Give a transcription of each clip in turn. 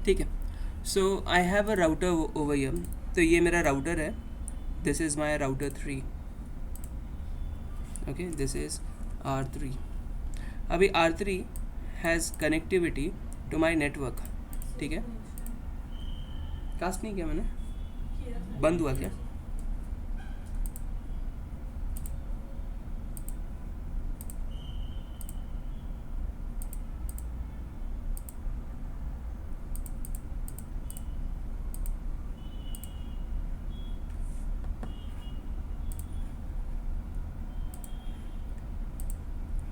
ठीक है. So I have a router over here. तो ये मेरा राउटर है. This is my router 3. Okay, this is R3. अभी R3 has connectivity to my network. ठीक है. कास्ट नहीं किया मैंने. बंद हुआ क्या?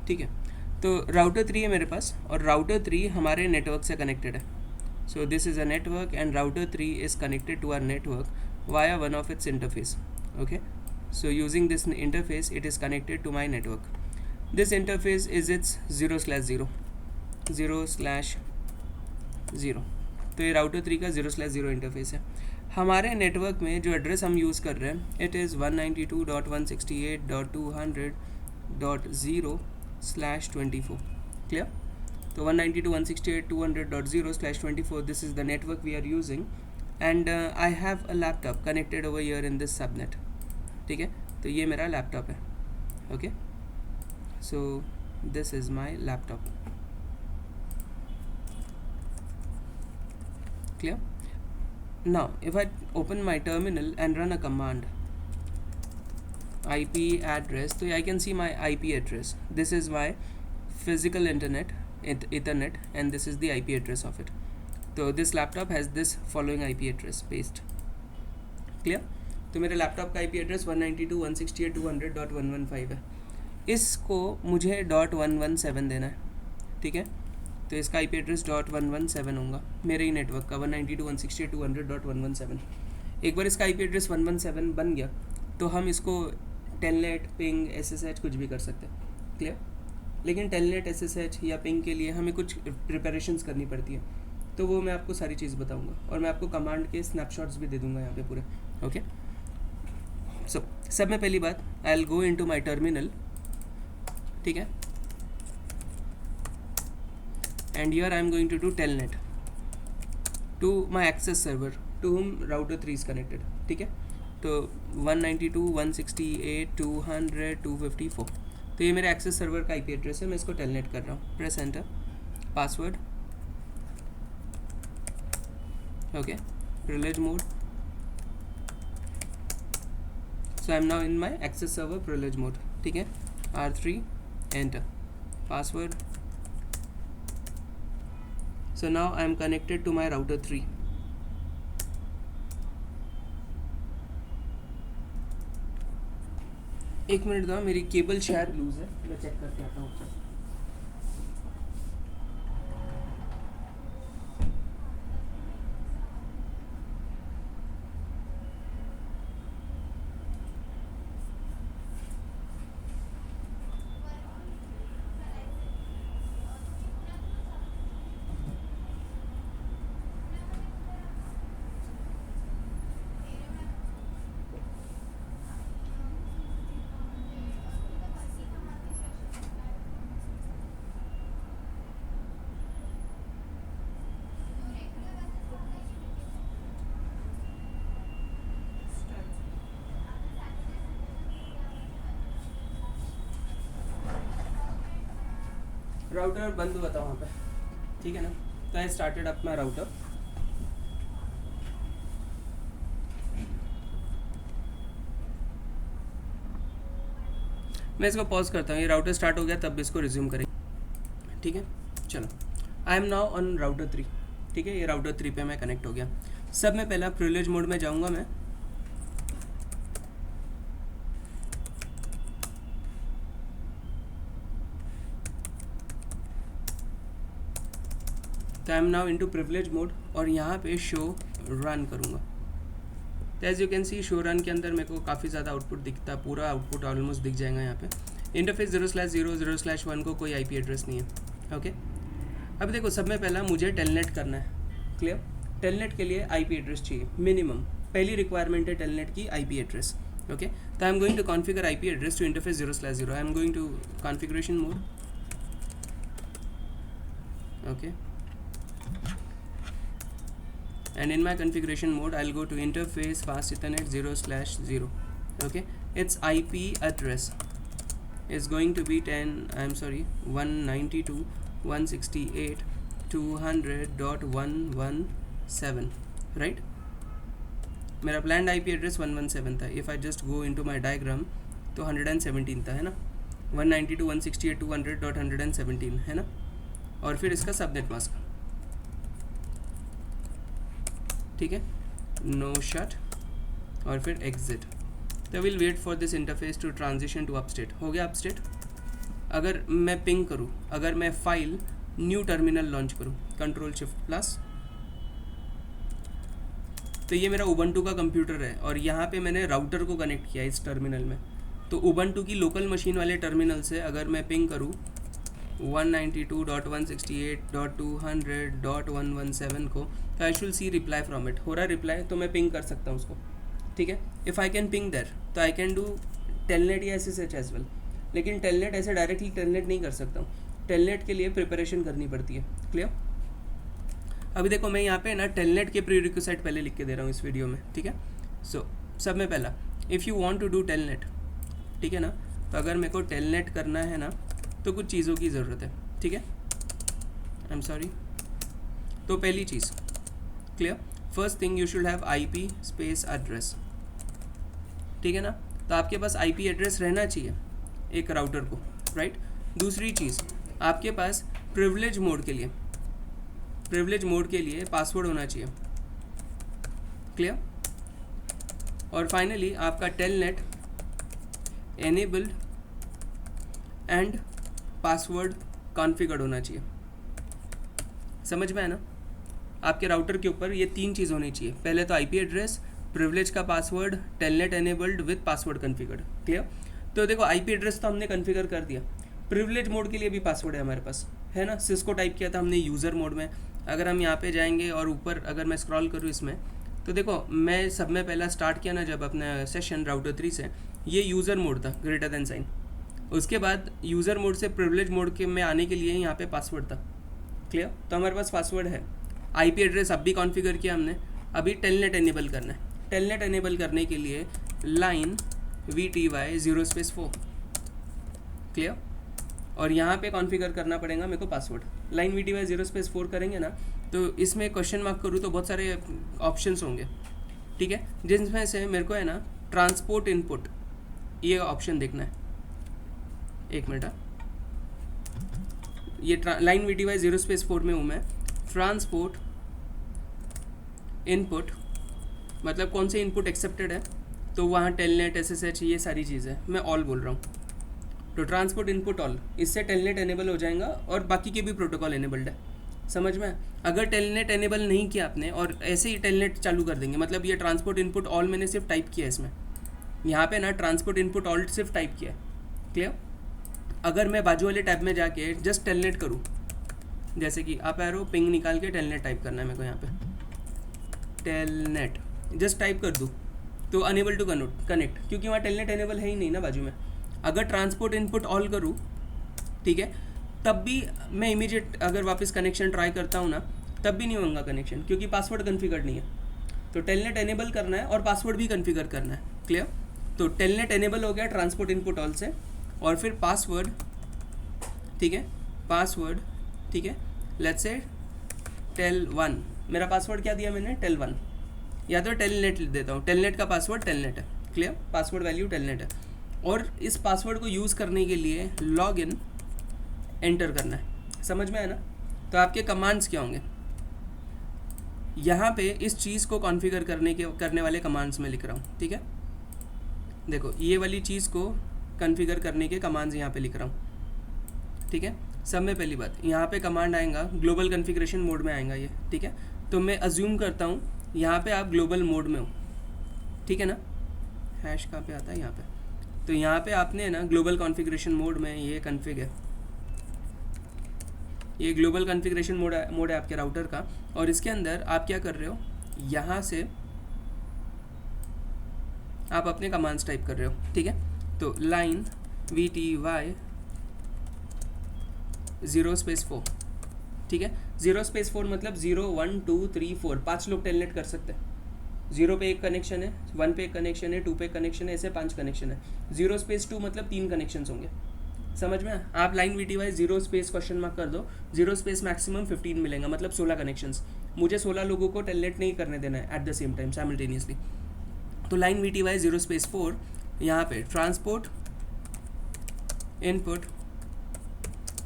ठीक है. तो राउटर 3 है मेरे पास और राउटर 3 हमारे नेटवर्क से कनेक्टेड है. So this is a network and router 3 is connected to our network via one of its interface. Okay. So using this interface it is connected to my network. This interface is its 0/0. 0/0. तो ये router 3 का 0/0 interface है. हमारे network में जो address हम use कर रहे हैं इट इज़ 192.168.200.0/24. क्लियर. तो 192.168.200.0/24 this is the network we are using and I have a laptop connected over here in this subnet. ठीक है. तो ये मेरा लैपटॉप है. Okay. So this is my laptop. Clear. Now if I open my terminal and run a command IP address, तो I can see my IP address. This is my physical internet Ethernet and this is the IP address of it. तो this laptop has this following IP address paste. Clear. तो मेरे laptop का IP address 192.168.200.115 है. इसको मुझे .117 देना है. ठीक है. तो इसका IP एड्रेस .117 होगा मेरे ही नेटवर्क का 192.168.200.117. एक बार इसका IP एड्रेस 117 बन गया तो हम इसको टेलनेट, पिंग, SSH कुछ भी कर सकते हैं. क्लियर. लेकिन टेलनेट, SSH या पिंग के लिए हमें कुछ प्रिपरेशंस करनी पड़ती है. तो वो मैं आपको सारी चीज़ बताऊंगा और मैं आपको कमांड के स्नैपशॉट्स भी दे दूंगा यहाँ पे पूरे. ओके. सो सब में पहली बात I will go into my terminal. ठीक है. And here I am going to do telnet to my access server to whom router 3 is connected. ठीक है. तो 192.168.200.254. तो ये मेरे एक्सेस सर्वर का IP एड्रेस है. मैं इसको टेलनेट कर रहा हूँ. Press enter. Password. Okay. Privilege mode. So I am now in my access server privilege mode. ठीक है. R3 enter. Password. So now I am connected to my router 3. एक मिनट दो, मेरी केबल शायद लूज है. मैं चेक करके आता हूँ. राउटर बंद हुआ था वहाँ पे. ठीक है ना. तो I started up my router. मैं इसको पॉज करता हूँ. ये राउटर स्टार्ट हो गया तब इसको रिज्यूम करेंगे. ठीक है. चलो. आई एम नाउ ऑन राउटर 3. ठीक है. ये राउटर 3 पे मैं कनेक्ट हो गया. सब में पहला प्रिविलेज मोड में जाऊँगा मैं. तो I am now into privilege mode और यहाँ पे शो रन करूँगा. तो as you can see show run के अंदर मेरे को काफ़ी ज़्यादा आउटपुट दिखता है. पूरा आउटपुट ऑलमोस्ट दिख जाएगा यहाँ पे. इंटरफेस 0/0 0/1 को कोई IP एड्रेस नहीं है. ओके. अब देखो सब में पहला मुझे टेलनेट करना है. क्लियर. टेलनेट के लिए IP एड्रेस चाहिए मिनिमम. पहली रिक्वायरमेंट है टेलनेट की IP एड्रेस. ओके. तो I am going to configure IP address to interface 0/0. I am going to configuration mode. Okay. and in my configuration mode I'll go to interface fast ethernet 0/0. okay, its IP address is going to be 192.168.200.117, right? मेरा planned IP address 117 था. If I just go into my diagram तो 117 था, है ना. 192.168.200.117 है ना. और फिर इसका सबनेट मास्क, ठीक है, नो शट और फिर एग्जिट. तो will wait for this interface to transition to up state. हो गया अपस्टेट. अगर मैं पिंग करूँ, अगर मैं फाइल न्यू टर्मिनल लॉन्च करूँ, Ctrl+Shift+, तो ये मेरा उबंटू का कंप्यूटर है और यहाँ पे मैंने राउटर को कनेक्ट किया इस टर्मिनल में. तो उबंटू की लोकल मशीन वाले टर्मिनल से अगर मैं पिंग करूँ 192.168.200.117 को, तो आई शुल सी रिप्लाई फ्रॉम इट. हो रहा रिप्लाई, तो मैं पिंग कर सकता हूँ उसको, ठीक है. इफ़ आई कैन पिंग देर तो आई कैन डू टेलनेट या SSH एज वेल. लेकिन टेलनेट ऐसे डायरेक्टली टेलनेट नहीं कर सकता हूँ. टेलनेट के लिए प्रिपरेशन करनी पड़ती है. क्लियर. अभी देखो मैं यहाँ पे ना टेलनेट के प्रीरिक्विजिट पहले लिख के दे रहा हूँ इस वीडियो में, ठीक है. सो सब में पहला, if you want to do telnet, ठीक है ना. तो अगर मेरे को टेलनेट करना है ना, तो कुछ चीज़ों की ज़रूरत है, ठीक है. I am sorry. तो पहली चीज़, clear, first thing you should have IP space address, ठीक है ना. तो आपके पास IP एड्रेस रहना चाहिए एक राउटर को, राइट. दूसरी चीज़, आपके पास प्रिविलेज मोड के लिए पासवर्ड होना चाहिए. क्लियर. और फाइनली आपका telnet enabled and password configured होना चाहिए. समझ में है ना. आपके राउटर के ऊपर ये 3 चीज़ होनी चाहिए. पहले तो IP एड्रेस, प्रिविलेज का password, telnet enabled with password configured. Clear. तो देखो IP एड्रेस तो हमने कॉन्फ़िगर कर दिया. प्रिविलेज मोड के लिए भी पासवर्ड है हमारे पास, है ना. सिस्को टाइप किया था हमने यूज़र मोड में. अगर हम यहाँ पे जाएंगे और ऊपर अगर मैं स्क्रॉल करूँ इसमें, तो देखो मैं सब में पहला स्टार्ट किया ना जब अपना सेशन राउटर 3 से, ये यूज़र मोड था ग्रेटर देन साइन. उसके बाद यूज़र मोड से प्रिविलेज मोड के में आने के लिए यहाँ पे पासवर्ड था. क्लियर. तो हमारे पास पासवर्ड है. IP एड्रेस अब भी कॉन्फ़िगर किया हमने. अभी टेलनेट एनेबल करना है. टेलनेट एनेबल करने के लिए लाइन VTY 0/4. क्लियर. और यहाँ पे कॉन्फ़िगर करना पड़ेगा मेरे को पासवर्ड. लाइन VTY 0/4 करेंगे ना, तो इसमें क्वेश्चन मार्क करूँ तो बहुत सारे ऑप्शंस होंगे, ठीक है. जिसमें से मेरे को है ना ट्रांसपोर्ट इनपुट, ये ऑप्शन देखना है. एक मिनट. ये लाइन VTY 0/4 में हूँ मैं. ट्रांसपोर्ट इनपुट मतलब कौन से इनपुट एक्सेप्टेड है, तो वहाँ टेलनेट SSH ये सारी चीज़ें मैं ऑल बोल रहा हूँ. तो ट्रांसपोर्ट इनपुट ऑल, इससे टेलनेट एनेबल हो जाएगा और बाकी के भी प्रोटोकॉल एनेबल्ड है. समझ में. अगर टेलनेट एनेबल नहीं किया आपने और ऐसे ही टेलनेट चालू कर देंगे, मतलब ये ट्रांसपोर्ट इनपुट ऑल मैंने सिर्फ टाइप किया है इसमें, यहाँ पे ना ट्रांसपोर्ट इनपुट ऑल सिर्फ टाइप किया है. क्लियर. अगर मैं बाजू वाले टैब में जाके जस्ट टेलनेट करूँ, जैसे कि आप एरो पिंग निकाल के टेलनेट टाइप करना है मेरे को, यहाँ पे टेलनेट जस्ट टाइप कर दूँ तो अनेबल टू कनेक्ट, क्योंकि वहाँ टेलनेट एनेबल है ही नहीं ना बाजू में. अगर ट्रांसपोर्ट इनपुट ऑल करूँ, ठीक है, तब भी मैं इमीडिएट अगर वापस कनेक्शन ट्राई करता हूँ ना, तब भी नहीं होगा कनेक्शन, क्योंकि पासवर्ड कॉन्फ़िगर्ड नहीं है. तो टेलनेट एनेबल करना है और पासवर्ड भी कॉन्फ़िगर करना है. क्लियर. तो टेलनेट एनेबल हो गया ट्रांसपोर्ट इनपुट ऑल से, और फिर पासवर्ड, ठीक है, पासवर्ड, ठीक है, लेट्स से tel1. मेरा पासवर्ड क्या दिया मैंने, tel1, या तो टेलनेट देता हूँ. टेलनेट का पासवर्ड टेलनेट है. क्लियर. पासवर्ड वैल्यू टेलनेट है. और इस पासवर्ड को यूज़ करने के लिए लॉग इन एंटर करना है. समझ में है ना. तो आपके कमांड्स क्या होंगे, यहाँ पे इस चीज़ को कॉन्फ़िगर करने वाले कमांड्स में लिख रहा हूँ, ठीक है. देखो ये वाली चीज़ को कॉन्फ़िगर करने के कमांड्स यहाँ पे लिख रहा हूँ, ठीक है. सब में पहली बात, यहाँ पे कमांड आएगा ग्लोबल कॉन्फ़िगरेशन मोड में आएगा ये, ठीक है. तो मैं अज्यूम करता हूँ यहाँ पे आप ग्लोबल मोड में हो, ठीक है ना. हैश कहाँ पे आता है, यहाँ पे. तो यहाँ पे आपने ना ग्लोबल कॉन्फ़िगरेशन मोड में ये कॉन्फ़िग है, ये ग्लोबल कॉन्फ़िगरेशन मोड है आपके राउटर का. और इसके अंदर आप क्या कर रहे हो, यहाँ से आप अपने कमांड्स टाइप कर रहे हो, ठीक है. तो लाइन VTY 0/4, ठीक है। 0/4 मतलब 0 1 2 3 4 5 लोग टेलनेट कर सकते हैं। 0 पे एक कनेक्शन है, 1 पे एक कनेक्शन है, 2 पे कनेक्शन है, ऐसे 5 कनेक्शन है। 0/2 मतलब 3 कनेक्शन होंगे। समझ में? आप line V T Y 0 question mark कर दो, 0 मैक्सिमम 15 मिलेगा, मतलब 16 कनेक्शंस। मुझे 16 लोगों को टेलनेट नहीं करने देना है at the same time simultaneously. तो लाइन वी टी वाई 0/4 यहाँ पे ट्रांसपोर्ट इनपुट।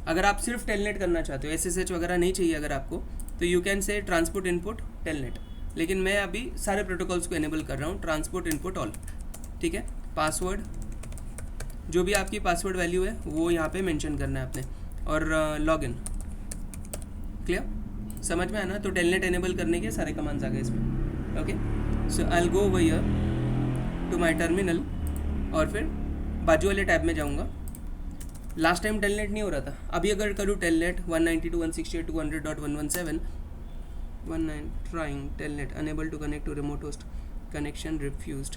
अगर आप सिर्फ टेलनेट करना चाहते हो, SSH वगैरह नहीं चाहिए अगर आपको, तो you can say transport input telnet. लेकिन मैं अभी सारे प्रोटोकॉल्स को एनेबल कर रहा हूँ, ट्रांसपोर्ट इनपुट ऑल। ठीक है। पासवर्ड, जो भी आपकी पासवर्ड वैल्यू है वो यहाँ पे मेंशन करना है आपने, और लॉगिन। क्लियर? समझ में आया ना? तो टेलनेट एनेबल करने के सारे कमांड्स आ गए इसमें। Okay, so I will go over here to my terminal, और फिर बाजू वाले टैब में जाऊँगा। लास्ट टाइम टेलनेट नहीं हो रहा था, अभी अगर करूँ telnet 192.168.200.117 19 trying telnet unable to connect to remote host, connection refused.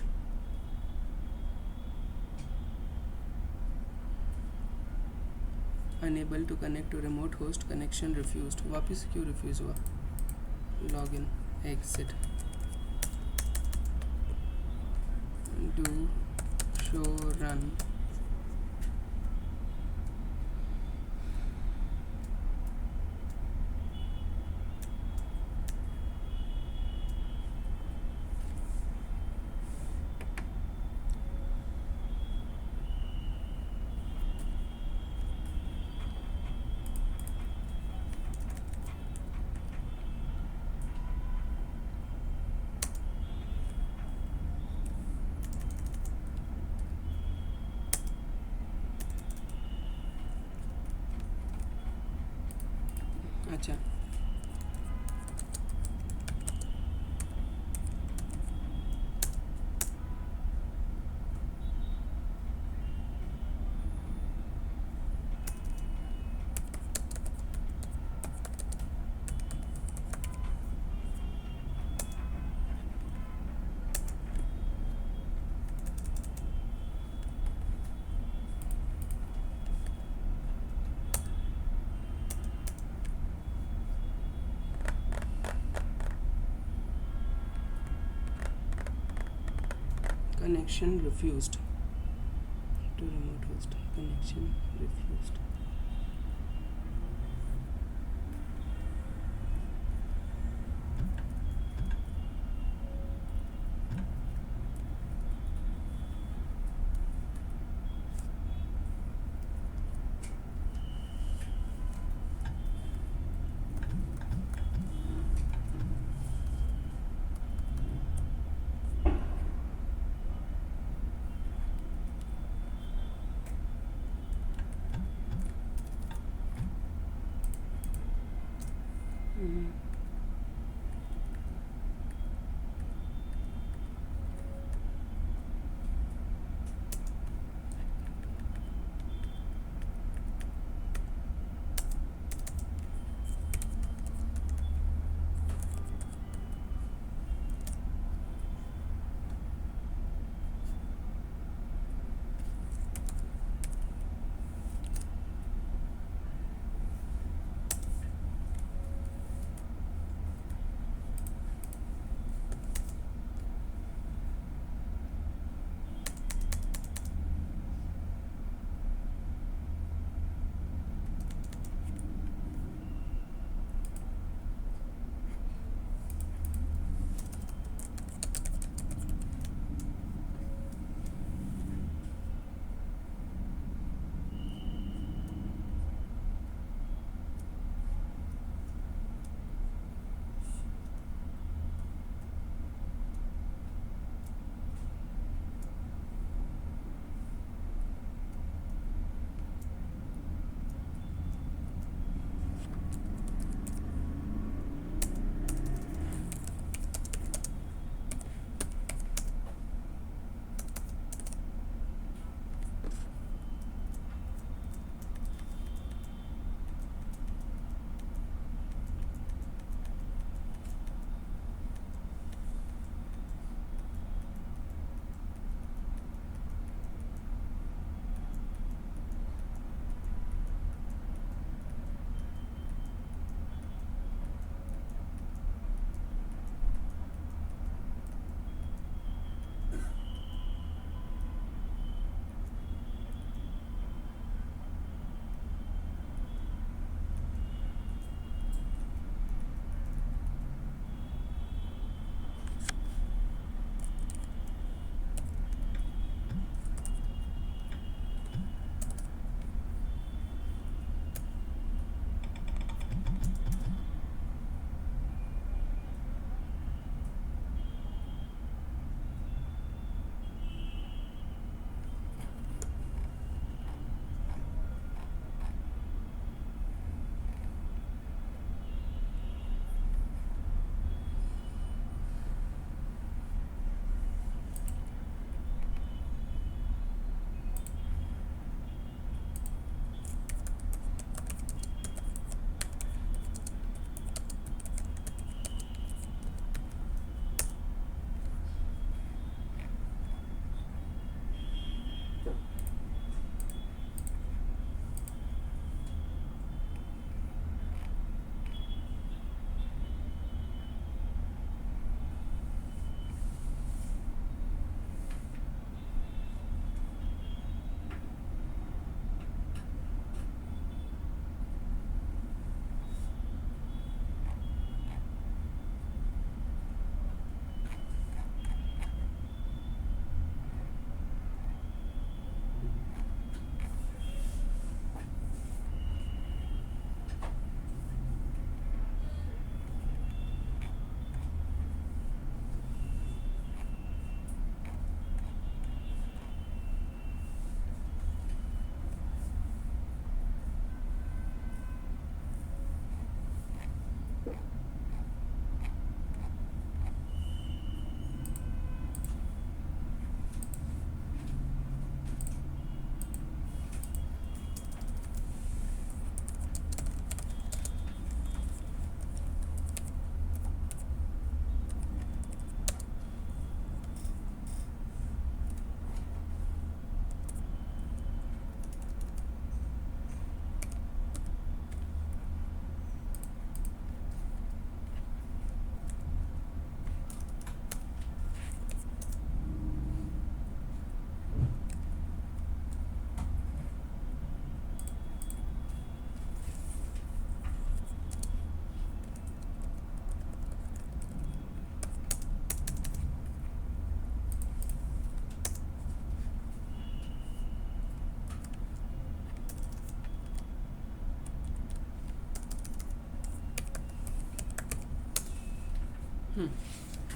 Unable to connect to remote host, connection refused. वापस क्यों रिफ्यूज़ हुआ? Login, exit, do show run. अच्छा, connection refused to remote host, connection refused।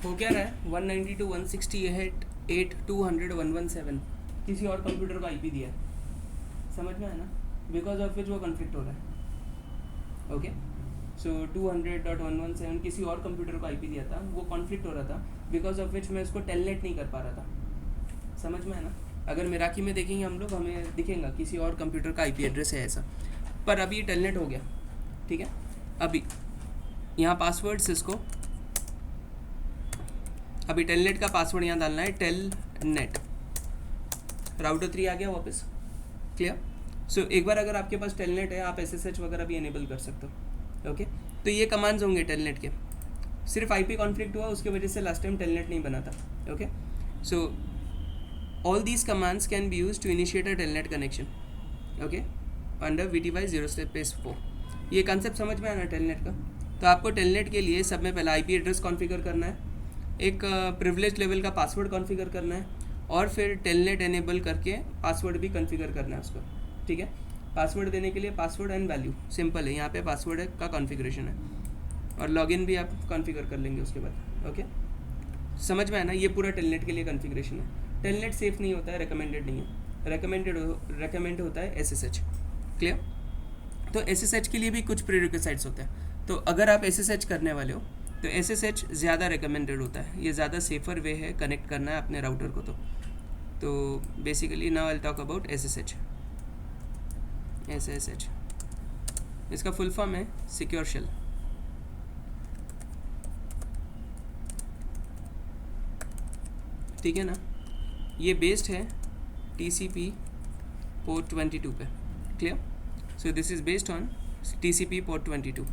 हो क्या रहा है 192.168.200.117 किसी और कंप्यूटर को आईपी दिया है, समझ में है ना, बिकॉज ऑफ विच वो कॉन्फ्लिक्ट हो रहा है। ओके, सो 200.117 किसी और कंप्यूटर को आईपी दिया था, वो कॉन्फ्लिक्ट हो रहा था, बिकॉज ऑफ विच मैं उसको टेलनेट नहीं कर पा रहा था, समझ में है ना। अगर मेराकी में देखेंगे हम लोग, हमें दिखेगा किसी और कंप्यूटर का आईपी एड्रेस है ऐसा, पर अभी टेलनेट हो गया, ठीक है। अभी यहाँ पासवर्ड सिस्को, अभी टेलनेट का पासवर्ड यहाँ डालना है, टेलनेट, राउटर 3 आ गया वापस, क्लियर। सो एक बार अगर आपके पास टेलनेट है, आप SSH वगैरह भी इनेबल कर सकते हो। ओके, तो ये कमांड्स होंगे टेलनेट के, सिर्फ आईपी कॉन्फ्लिक्ट हुआ उसके वजह से लास्ट टाइम टेलनेट नहीं बना था। Okay, so all these commands can be use to initiate a telnet connection, okay, under VTY 0/4। ये कंसेप्ट समझ में आना टेलनेट का। तो आपको टेलनेट के लिए सब में पहले आईपी एड्रेस कॉन्फ़िगर करना है, एक प्रिविलेज लेवल का पासवर्ड कॉन्फ़िगर करना है, और फिर टेलनेट एनेबल करके पासवर्ड भी कॉन्फ़िगर करना है उसको, ठीक है। पासवर्ड देने के लिए पासवर्ड एंड वैल्यू सिंपल है, यहाँ पे पासवर्ड का कॉन्फ़िगरेशन है, और लॉगिन भी आप कॉन्फ़िगर कर लेंगे उसके बाद। ओके, समझ में आना, ये पूरा टेलनेट के लिए कॉन्फ़िगरेशन है। टेलनेट सेफ नहीं होता है, रिकमेंडेड नहीं है, रिकमेंड होता है SSH, क्लियर। तो SSH के लिए भी कुछ प्रीरिक्विजिट्स होते हैं, तो अगर आप SSH करने वाले हो तो SSH ज़्यादा रिकमेंडेड होता है, ये ज़्यादा सेफर वे है कनेक्ट करना है अपने राउटर को। तो basically now I will talk about SSH। इसका फुल फॉर्म है सिक्योर शेल, ठीक है ना। ये बेस्ड है TCP पोर्ट 22 पे, clear. So this is based on TCP port 22।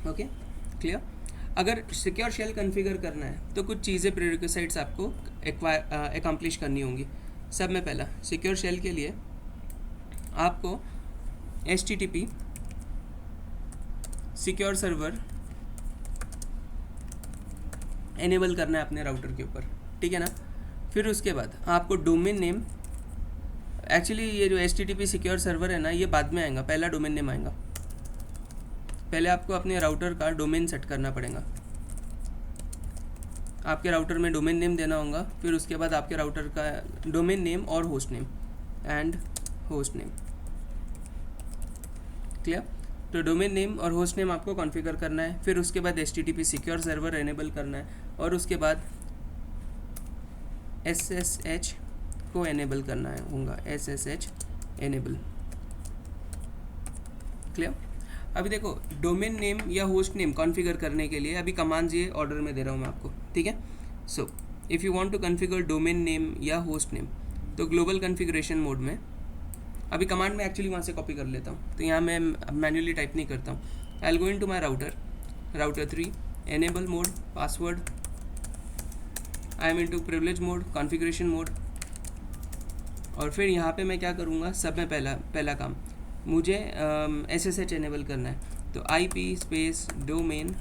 Okay, clear. अगर सिक्योर शेल कॉन्फ़िगर करना है तो कुछ चीज़ें प्रीरिक्विजिट्स आपको अकम्प्लिश करनी होंगी। सब में पहला, सिक्योर शेल के लिए आपको HTTP सिक्योर सर्वर एनेबल करना है अपने राउटर के ऊपर, ठीक है ना। फिर उसके बाद आपको डोमेन नेम, एक्चुअली ये जो HTTP सिक्योर सर्वर है ना, ये बाद में आएगा, पहला डोमेन नेम आएगा। पहले आपको अपने राउटर का डोमेन सेट करना पड़ेगा, आपके राउटर में डोमेन नेम देना होगा, फिर उसके बाद आपके राउटर का डोमेन नेम और host name and host name, clear. तो डोमेन नेम और होस्ट नेम आपको कॉन्फ़िगर करना है, फिर उसके बाद HTTP सिक्योर सर्वर एनेबल करना है, और उसके बाद SSH को एनेबल करना है होगा, SSH एनेबल, क्लियर। अभी देखो डोमेन नेम या होस्ट नेम कॉन्फ़िगर करने के लिए अभी कमांड्स ये ऑर्डर में दे रहा हूँ मैं आपको, ठीक है। So if you want to configure domain name या होस्ट नेम, तो ग्लोबल कॉन्फ़िगरेशन मोड में, अभी कमांड में एक्चुअली वहाँ से कॉपी कर लेता हूँ, तो यहाँ मैं मैन्युअली टाइप नहीं करता हूँ। आई will go into my router 3 enable mode password, I am into privilege mode configuration mode, और फिर यहाँ पे मैं क्या करूँगा, सब में पहला काम मुझे SSH एनेबल करना है, तो IP space domain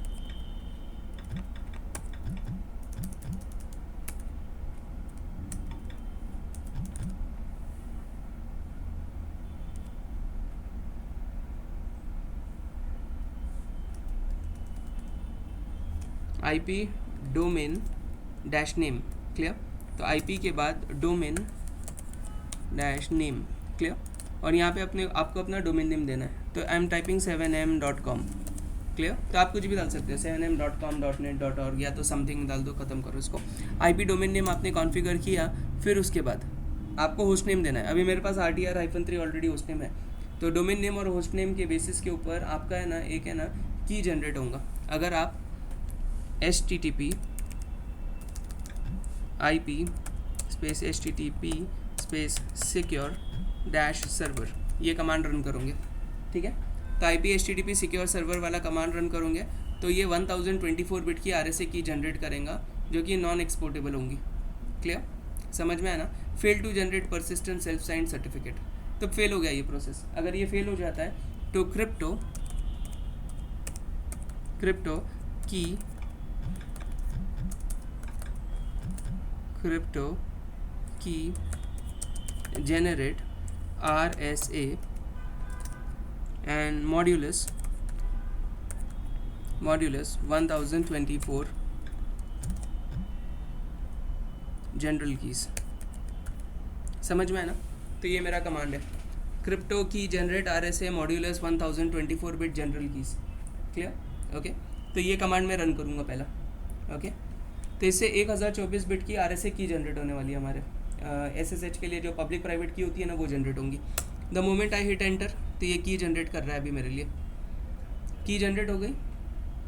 IP domain dash name, clear. तो IP के बाद डोमेन डैश नेम, क्लियर, और यहाँ पे आपको अपना डोमेन नेम देना है, तो I am typing 7m.com, clear. तो आप कुछ भी डाल सकते हो, 7m.com .net.org, या तो समथिंग डाल दो, ख़त्म करो इसको। IP डोमेन नेम आपने कॉन्फ़िगर किया, फिर उसके बाद आपको होस्ट नेम देना है। अभी मेरे पास RTR-3 ऑलरेडी होस्ट नेम है, तो डोमेन नेम और होस्ट नेम के बेसिस के ऊपर आपका है ना, एक है ना की जनरेट होगा। अगर आप HTTP IP space HTTP space secure dash server ये कमांड रन करोगे, ठीक है। तो IP HTTP सिक्योर सर्वर वाला कमांड रन करोगे तो ये 1024 बिट की RSA की जनरेट करेगा, जो कि नॉन एक्सपोर्टेबल होंगी, क्लियर, समझ में आया ना। Fail to generate persistent self signed certificate, तो फेल हो गया ये प्रोसेस। अगर ये फेल हो जाता है तो क्रिप्टो की generate RSA and modulus 1024 general keys. समझ में है ना? तो ये मेरा कमांड है, क्रिप्टो की generate RSA modulus 1024 bit general keys. Clear? Okay, तो ये कमांड मैं रन करूँगा पहला। ओके, तो इससे 1024 बिट की RSA की जनरेट होने वाली है हमारे SSH के लिए। जो पब्लिक प्राइवेट की होती है ना, वो जनरेट होंगी। The moment I hit enter, तो ये की जनरेट कर रहा है अभी मेरे लिए। की जनरेट हो गई,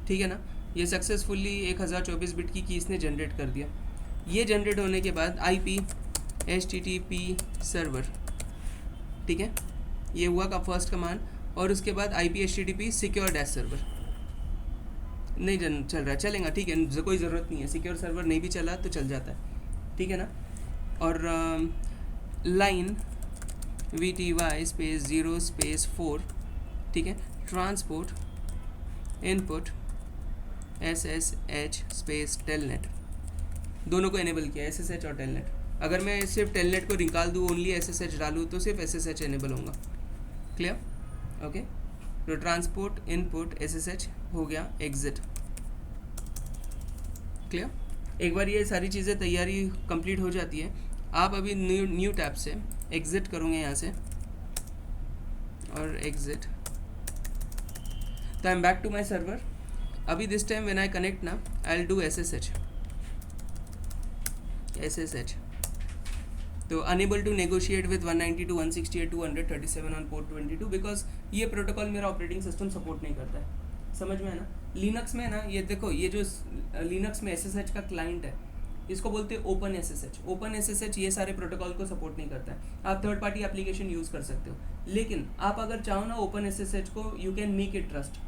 ठीक है ना? ये सक्सेसफुली 1024 बिट की इसने जनरेट कर दिया। ये जनरेट होने के बाद IP HTTP सर्वर, ठीक है, ये हुआ का फर्स्ट कमांड। और उसके बाद IP HTTP secure dash server नहीं चल रहा, चलेगा, ठीक है, कोई ज़रूरत नहीं है। सिक्योर सर्वर नहीं भी चला तो चल जाता है, ठीक है ना? और लाइन VTY स्पेस 0 स्पेस 4, ठीक है, transport input SSH space telnet, दोनों को इनेबल किया, SSH और टेलनेट। अगर मैं सिर्फ टेलनेट को निकाल दूँ, ओनली SSH डालूँ, तो सिर्फ SSH इनेबल होगा। क्लियर? ओके, तो ट्रांसपोर्ट इनपुट SSH हो गया, एग्जिट। क्लियर? एक बार ये सारी चीज़ें तैयारी कंप्लीट हो जाती है, आप अभी न्यू टैब से एग्जिट करोगे यहाँ से और एग्जिट, तो I am back to my server. अभी this time when I connect ना, आई विल डू SSH। तो unable to negotiate with 192.168.237 on port 22 because ये प्रोटोकॉल मेरा ऑपरेटिंग सिस्टम सपोर्ट नहीं करता है। समझ में है ना? लिनक्स में ना, ये देखो, ये जो लिनक्स में SSH का क्लाइंट है, इसको बोलते हैं ओपन SSH। ओपन SSH ये सारे प्रोटोकॉल को सपोर्ट नहीं करता है। आप थर्ड पार्टी एप्लीकेशन यूज़ कर सकते हो, लेकिन आप अगर चाहो ना ओपन SSH को, you can make it trust.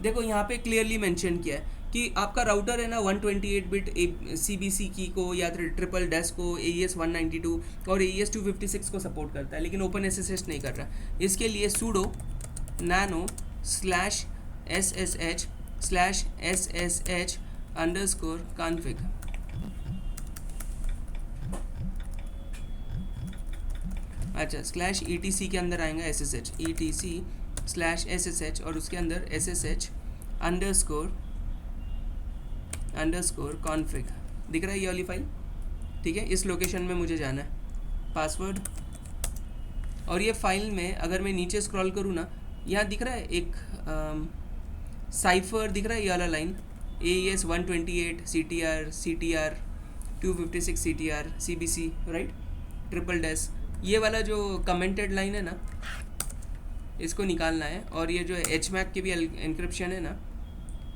देखो यहाँ पे क्लियरली मेंशन किया है कि आपका राउटर है ना 128 बिट CBC की को या ट्रिपल डैश को, AES 192 और AES 256 को सपोर्ट करता है, लेकिन ओपन SSH नहीं कर रहा। इसके लिए sudo nano /SSH/SSH_config, अच्छा, /etc के अंदर आएगा SSH, etc/SSH और उसके अंदर SSH_config दिख रहा है ये वाली फाइल, ठीक है। इस लोकेशन में मुझे जाना है, पासवर्ड, और ये फाइल में अगर मैं नीचे स्क्रॉल करूँ ना, यहाँ दिख रहा है एक साइफर दिख रहा है, ये वाला line AES 128 CTR 256 CTR CBC right, triple dash, ये वाला जो कमेंटेड लाइन है ना, इसको निकालना है। और ये जो HMAC की भी एन्क्रिप्शन है ना,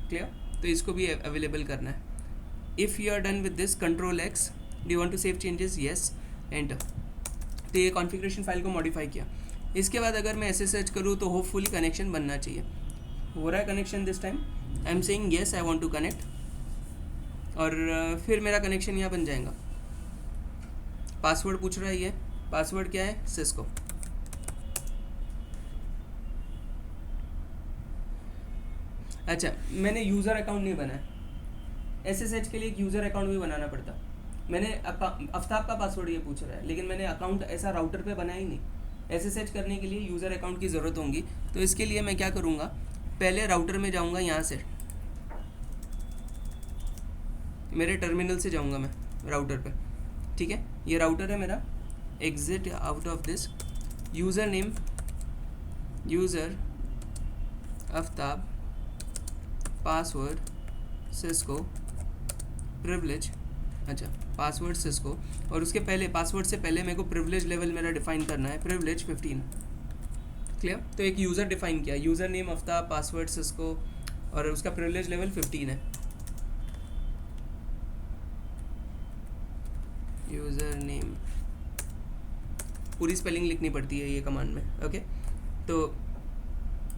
क्लियर, तो इसको भी अवेलेबल करना है। If you are done with this, Ctrl+X, do you want to save changes, yes, enter. तो ये कॉन्फ़िगरेशन फाइल को मॉडिफाई किया। इसके बाद अगर मैं SSH करूँ तो होपफुली कनेक्शन बनना चाहिए। हो रहा है connection this time, I am saying yes I want to connect, और फिर मेरा कनेक्शन यहाँ बन जाएगा। पासवर्ड पूछ रहा है, ये पासवर्ड क्या है, सिस्को। अच्छा, मैंने यूज़र अकाउंट नहीं बनाया, SSH के लिए एक यूज़र अकाउंट भी बनाना पड़ता। मैंने आफ्ताब का पासवर्ड ये पूछ रहा है, लेकिन मैंने अकाउंट ऐसा राउटर पे बनाया ही नहीं। SSH करने के लिए यूज़र अकाउंट की ज़रूरत होगी, तो इसके लिए मैं क्या करूँगा, पहले राउटर में जाऊँगा, यहाँ से मेरे टर्मिनल से जाऊँगा मैं राउटर पे, ठीक है, ये राउटर है मेरा। Exit out of this, user name user Aftab, password Cisco, privilege, अच्छा पासवर्ड सिस्को, और उसके पहले पासवर्ड से पहले मेरे को प्रिविलेज लेवल मेरा डिफाइन करना है, प्रिविलेज 15। क्लियर, तो एक यूज़र डिफाइन किया, user name Aftab, password Cisco, और उसका प्रिविलेज लेवल 15 है। यूज़र नेम पूरी स्पेलिंग लिखनी पड़ती है ये कमांड में, ओके। तो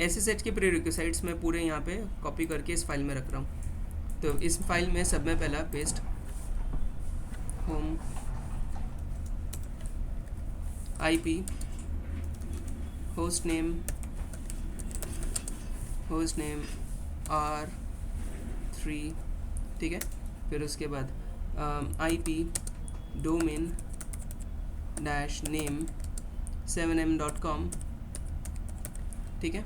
SSH के प्रीरिक्विजिट्स मैं पूरे यहाँ पे कॉपी करके इस फाइल में रख रहा हूँ। तो इस फाइल में सब में पहला paste, home, IP, host name R3, ठीक है। फिर उसके बाद IP डोमेन -name 7m.com, ठीक है।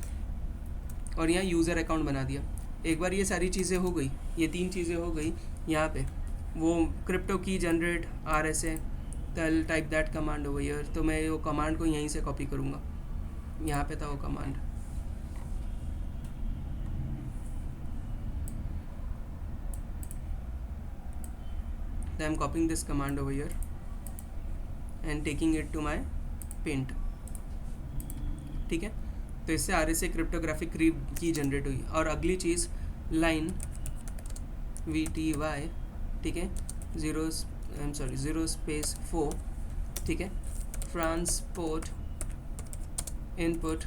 और यहाँ यूज़र अकाउंट बना दिया। एक बार ये सारी चीज़ें हो गई, ये 3 चीज़ें हो गई, यहाँ पे वो क्रिप्टो की generate RSA tell type that command over here, तो मैं वो कमांड को यहीं से कॉपी करूँगा, यहाँ पे था वो command. I am copying this command over here and taking it to my paint, ठीक है। तो इससे RSA क्रिप्टोग्राफिक की जनरेट हुई। और अगली चीज़ लाइन VTY, ठीक है, 0 स्पेस 4, ठीक है, ट्रांसपोर्ट इनपुट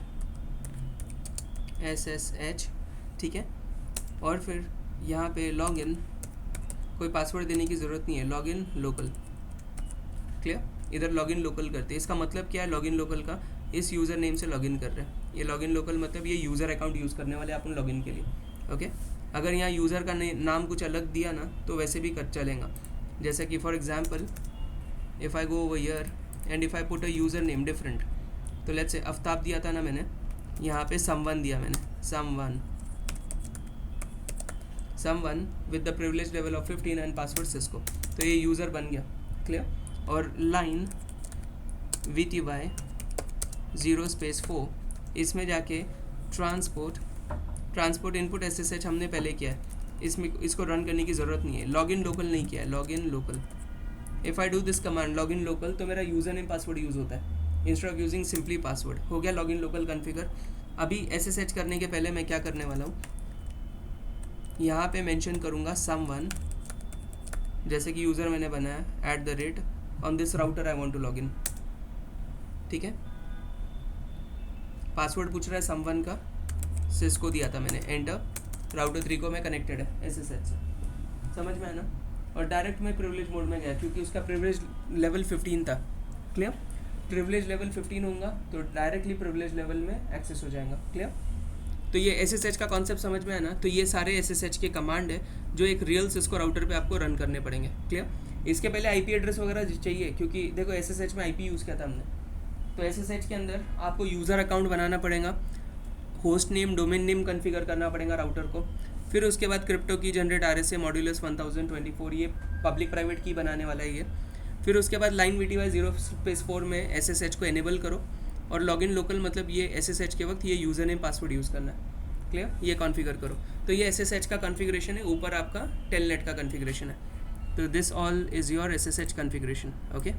SSH, ठीक है। और फिर यहाँ पे लॉगिन, कोई पासवर्ड देने की ज़रूरत नहीं है, लॉगिन लोकल, क्लियर। इधर लॉगिन लोकल करते हैं। इसका मतलब क्या है लॉगिन लोकल का, इस यूज़र नेम से लॉगिन कर रहे हैं। ये लॉगिन लोकल मतलब ये यूज़र अकाउंट यूज़ करने वाले अपन लॉगिन के लिए, ओके। अगर यहाँ यूज़र का नाम कुछ अलग दिया ना तो वैसे भी कर चलेगा। जैसे कि for example if I go over here and if I put a user name different, तो लेट्स से आफ्ताब दिया था ना मैंने, यहाँ पे समवन दिया मैंने, someone with the privilege level of 15 and password Cisco, तो ये यूज़र बन गया, क्लियर। और लाइन VTY 0 स्पेस 4, इसमें जाके ट्रांसपोर्ट इनपुट SSH हमने पहले किया है, इसमें इसको रन करने की ज़रूरत नहीं है। लॉगिन लोकल नहीं किया है, login local. If I do this command login local, तो मेरा यूज़र नेम पासवर्ड यूज़ होता है instead of using simply password. हो गया लॉगिन लोकल कॉन्फ़िगर। अभी SSH करने के पहले मैं क्या करने वाला हूँ, यहाँ पे मेंशन करूँगा समवन, जैसे कि यूज़र मैंने बनाया @ on this router I want to login, ठीक है। पासवर्ड पूछ रहा है समवन का, सिस्को दिया था मैंने, एंटर। राउटर 3 को मैं कनेक्टेड है SSH से, समझ में है ना। और डायरेक्ट मैं प्रिविलेज मोड में गया क्योंकि उसका प्रिविलेज लेवल 15 था, क्लियर। प्रिविलेज लेवल 15 होगा तो डायरेक्टली प्रिविलेज लेवल में एक्सेस हो जाएगा, क्लियर। तो ये SSH का कॉन्सेप्ट समझ में है ना। तो ये सारे SSH के कमांड है जो एक रियल सिस्को राउटर पे आपको रन करने पड़ेंगे, क्लियर। इसके पहले IP एड्रेस वगैरह चाहिए क्योंकि देखो SSH में IP यूज़ किया था हमने, तो SSH के अंदर आपको यूज़र अकाउंट बनाना पड़ेगा, host name domain name configure करना पड़ेगा राउटर को, फिर उसके बाद क्रिप्टो की जनरेट RSA मॉड्यूलस 1024, ये पब्लिक प्राइवेट की बनाने वाला है ये। फिर उसके बाद लाइन VTY 0 स्पेस 4 में SSH को एनेबल करो, और लॉगिन लोकल मतलब ये SSH के वक्त ये यूज़र नेम पासवर्ड यूज़ करना है, क्लियर, ये कॉन्फ़िगर करो। तो ये SSH का कॉन्फ़िगरेशन है, ऊपर आपका टेलनेट का कॉन्फ़िगरेशन है। तो this all is your SSH configuration, okay,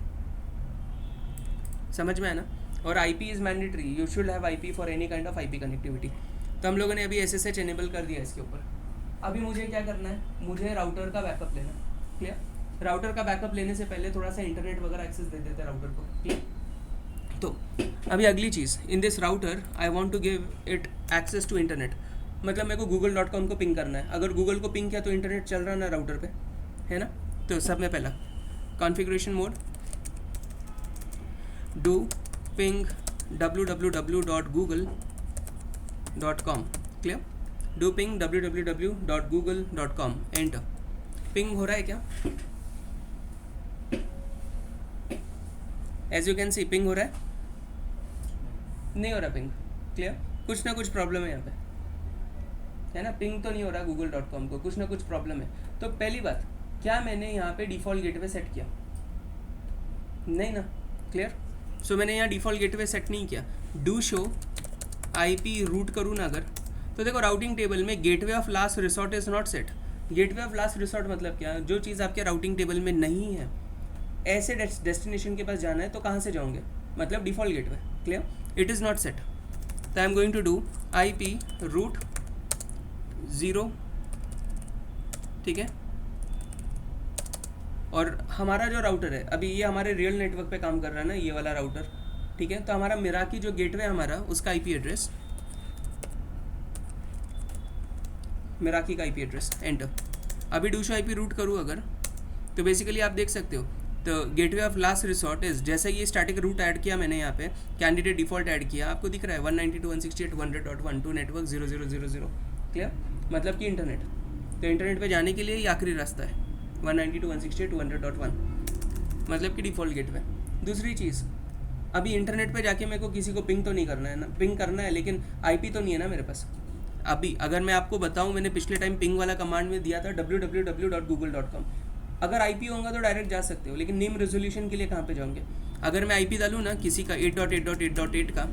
समझ में है ना। और IP is mandatory, you should have IP for any kind of IP connectivity. तो हम लोगों ने अभी SSH एनेबल कर दिया इसके ऊपर। अभी मुझे क्या करना है, मुझे राउटर का बैकअप लेना, क्लियर। राउटर का बैकअप लेने से पहले थोड़ा सा इंटरनेट वगैरह एक्सेस दे देते हैं राउटर को, क्लियर। तो अभी अगली चीज़, in this router I want to give it access to internet, मतलब मेरे को google.com को पिंग करना है। अगर गूगल को पिंग किया तो इंटरनेट चल रहा है ना राउटर पे, है ना। तो सब में पहला configuration mode, do ping www.google.com, clear. Do ping www.google.com, enter. Ping हो रहा है क्या, as you can see ping हो रहा है, नहीं हो रहा पिंग, क्लियर। कुछ ना कुछ प्रॉब्लम है यहाँ पे, है ना। पिंग तो नहीं हो रहा google.com को, कुछ ना कुछ प्रॉब्लम है। तो पहली बात, क्या मैंने यहाँ पे डिफ़ॉल्ट गेटवे सेट किया, नहीं ना, क्लियर। सो मैंने यहाँ डिफ़ॉल्ट गेटवे सेट नहीं किया। डू शो IP रूट करूँ ना अगर, तो देखो राउटिंग टेबल में gateway of last resort is not set. Gateway of last resort मतलब क्या, जो चीज़ आपके राउटिंग टेबल में नहीं है, ऐसे डेस्टिनेशन के पास जाना है तो कहाँ से जाओगे, मतलब default gateway, clear. It is not set, तो I am going to do IP route 0, ठीक है। और हमारा जो राउटर है अभी ये हमारे रियल नेटवर्क पे काम कर रहा है ना, ये वाला राउटर, ठीक है। तो हमारा मेराकी जो गेटवे हमारा, उसका IP एड्रेस, मेराकी का IP एड्रेस, एंटर। अभी डू शो IP रूट करूँ अगर, तो बेसिकली आप देख सकते हो, तो gateway of last resort is, जैसे ये स्टैटिक रूट ऐड किया मैंने यहाँ पे, कैंडिडेट डिफ़ॉल्ट ऐड किया, आपको दिख रहा है 192.168.100.1 नेटवर्क 0000, क्लियर, मतलब कि इंटरनेट। तो इंटरनेट पे जाने के लिए ये आखिरी रास्ता है 192.168.200.1, मतलब कि डिफ़ॉल्ट गेटवे। दूसरी चीज़, अभी इंटरनेट पे जाके मेरे को किसी को पिंग तो नहीं करना है ना, पिंग करना है लेकिन IP तो नहीं है ना मेरे पास। अभी अगर मैं आपको बताऊं, मैंने पिछले टाइम पिंग वाला कमांड में दिया था www.google.com। अगर आईपी होगा तो डायरेक्ट जा सकते हो, लेकिन नेम रेजोल्यूशन के लिए कहाँ पे जाओगे? अगर मैं आईपी डालूँ ना किसी का 8.8.8.8 का,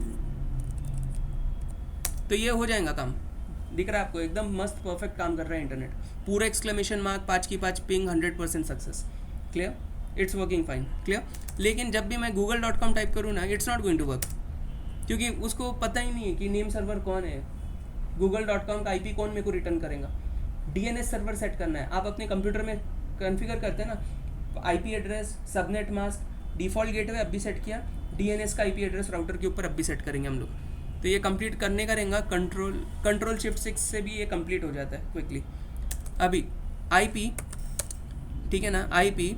तो ये हो जाएगा काम। दिख रहा है आपको? एकदम मस्त परफेक्ट काम कर रहा है इंटरनेट। पूरा एक्सक्लेमेशन मार्क 5 की 5 ping 100% success. Clear? It's working fine. Clear? लेकिन जब भी मैं google.com टाइप करूँ ना, it's not going to work, क्योंकि उसको पता ही नहीं है कि नेम सर्वर कौन है, google.com का आईपी कौन मेरे को रिटर्न करेगा। डीएनएस सर्वर सेट करना है। आप अपने कंप्यूटर में कॉन्फ़िगर करते हैं ना, IP address, subnet mask, default gateway अब भी सेट किया, डीएनएस का आईपी एड्रेस राउटर के ऊपर अब भी सेट करेंगे हम लोग। तो ये कंप्लीट करने का रहेगा, कंट्रोल शिफ्ट 6 से भी ये कंप्लीट हो जाता है क्विकली। अभी आईपी, ठीक है ना, आईपी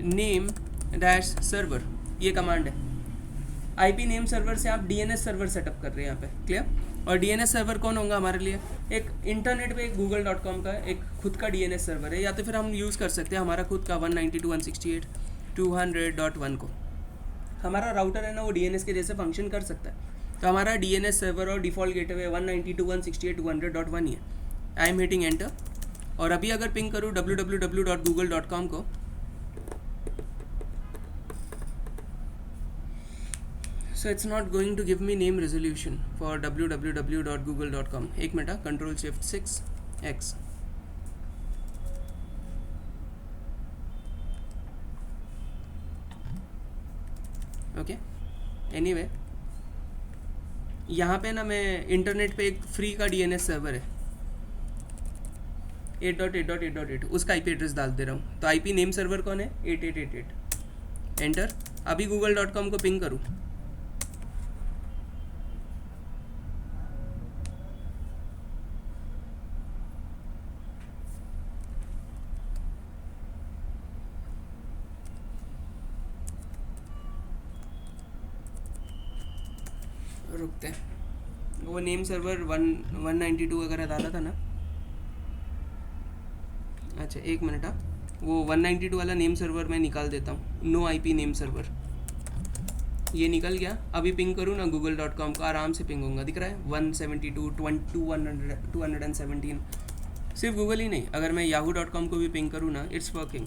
नेम डैश सर्वर, ये कमांड है। आईपी नेम सर्वर से आप डीएनएस सर्वर सेटअप कर रहे हैं यहाँ पे। क्लियर? और डीएनएस सर्वर कौन होगा हमारे लिए? एक इंटरनेट पे एक google.com का एक खुद का डीएनएस सर्वर है, या तो फिर हम यूज़ कर सकते हैं हमारा खुद का 192.168.200.1 को। हमारा राउटर है ना, वो डीएनएस के जैसे फंक्शन कर सकता है। तो हमारा डीएनएस सर्वर और डिफ़ॉल्ट गेटवे 192.168.200.1 ही है। आई एम हिटिंग एंटर, और अभी अगर पिंग करूँ www.google.com को, so it's not going to give me name resolution for www.google.com. एक minute, control shift 6 X। Okay, anyway यहाँ पे ना मैं इंटरनेट पे एक फ्री का डीएनएस सर्वर है 8.8.8.8, उसका आईपी एड्रेस डाल दे रहा हूँ। तो आईपी नेम सर्वर कौन है? 8888। एंटर। अभी google.com को पिंग करूँ, रुकते हैं। वो नेम सर्वर 192 वगैरह डाला था ना। अच्छा एक मिनट, वो 192 वाला नेम सर्वर मैं निकाल देता हूँ। नो आईपी नेम सर्वर, ये निकल गया। अभी पिंग करूँ ना google.com को, आराम से पिंग होगा। दिख रहा है 172.217। सिर्फ गूगल ही नहीं, अगर मैं yahoo.com को भी पिंग करूँ ना, इट्स वर्किंग।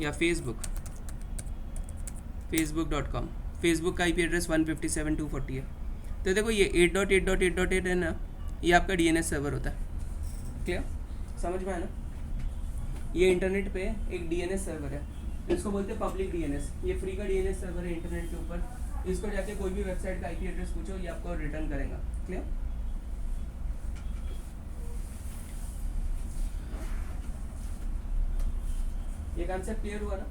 या facebook.com, फेसबुक का आईपी एड्रेस 157.240 है। तो देखो ये 8.8.8.8 है ना, ये आपका डीएनएस सर्वर होता है। क्लियर? समझ में आया ना? ये इंटरनेट पे एक डीएनएस सर्वर है, इसको बोलते हैं पब्लिक डीएनएस। ये फ्री का डीएनएस सर्वर है इंटरनेट के ऊपर। इसको जाके कोई भी वेबसाइट का आईपी एड्रेस पूछो, ये आपको रिटर्न करेगा। क्लियर? ये कॉन्सेप्ट क्लियर हुआ ना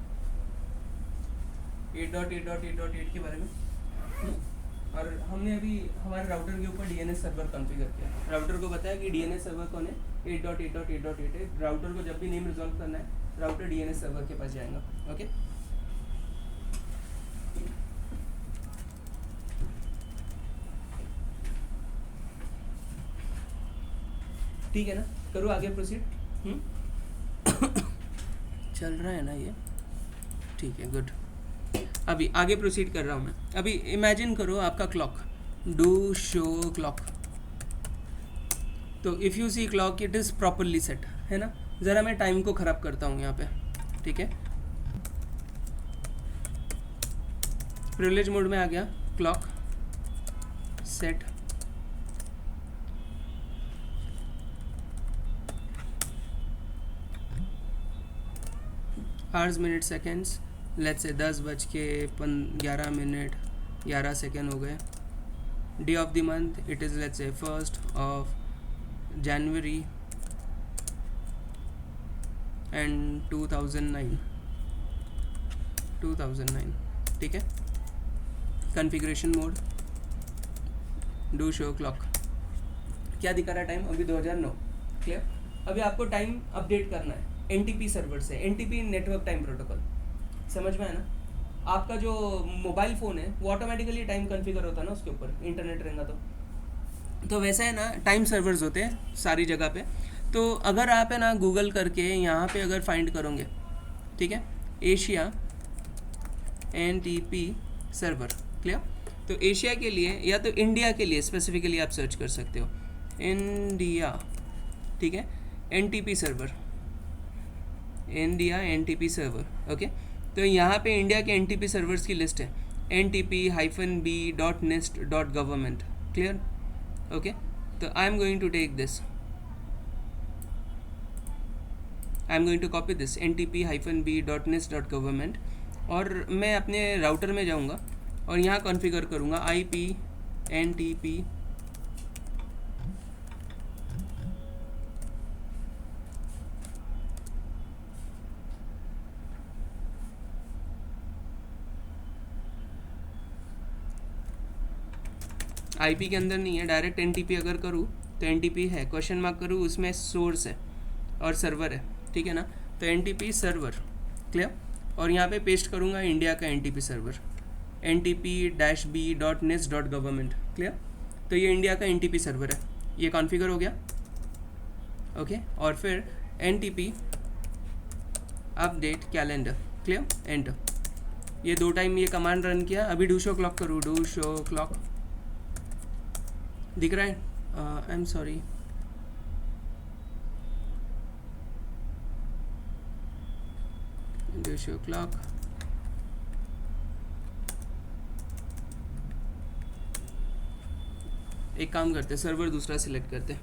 8.8.8.8 के बारे में? और हमने अभी हमारे राउटर के ऊपर डीएनएस सर्वर कॉन्फ़िगर किया। राउटर को बताया कि डीएनएस सर्वर कौन है? 8.8.8.8 है। राउटर को जब भी नेम रिजॉल्व करना है, राउटर डीएनएस सर्वर के पास जाएगा। ओके, ठीक है ना? करूँ आगे प्रोसीड? चल रहा है ना ये? ठीक है, गुड। अभी आगे प्रोसीड कर रहा हूँ मैं। अभी इमेजिन करो आपका क्लॉक, डू शो क्लॉक। तो if you see clock, it is properly set, है ना? ज़रा मैं टाइम को ख़राब करता हूँ यहाँ पे, ठीक है? प्रिविलेज मोड में आ गया, clock set hours minute seconds, let's say 10:11 11 second हो गए। Day of the month, it is let's say 1 January and 2009, ठीक है? Configuration mode, do show clock. क्या दिखा रहा है टाइम? अभी 2009। क्लियर? अभी आपको टाइम अपडेट करना है एनटीपी सर्वर से, एनटीपी नेटवर्क टाइम प्रोटोकॉल। समझ में है ना? आपका जो मोबाइल फ़ोन है वो ऑटोमेटिकली टाइम कॉन्फ़िगर होता है ना उसके ऊपर, इंटरनेट रहेगा तो वैसा है ना, टाइम सर्वर्स होते हैं सारी जगह पे। तो अगर आप है ना गूगल करके यहाँ पे अगर फाइंड करोगे, ठीक है, एशिया एनटीपी सर्वर। क्लियर? तो एशिया के लिए या तो इंडिया के लिए स्पेसिफिकली आप सर्च कर सकते हो, इंडिया, ठीक है, NTP server, India NTP server. Okay, तो यहाँ पे इंडिया के NTP सर्वर्स की लिस्ट है, ntp-b.nist.government, क्लियर? ओके, तो I am going to take this, I am going to copy this ntp-b.nist.government, और मैं अपने राउटर में जाऊँगा और यहाँ कॉन्फ़िगर करूँगा IP NTP IP के अंदर नहीं है, डायरेक्ट NTP अगर करूँ तो NTP है, क्वेश्चन मार्क करूँ उसमें सोर्स है और सर्वर है, ठीक है ना, तो NTP सर्वर, क्लियर? और यहाँ पे पेस्ट करूँगा इंडिया का NTP सर्वर ntp-b.nist.government, क्लियर? तो ये इंडिया का NTP सर्वर है, ये कॉन्फ़िगर हो गया। ओके, और फिर NTP update calendar, clear? Enter, ये 2 टाइम ये कमांड रन किया। अभी डू शो क्लॉक करूँ, डू शो क्लॉक दिख रहा है? I am sorry, do show clock, एक काम करते हैं, सर्वर दूसरा सिलेक्ट करते हैं,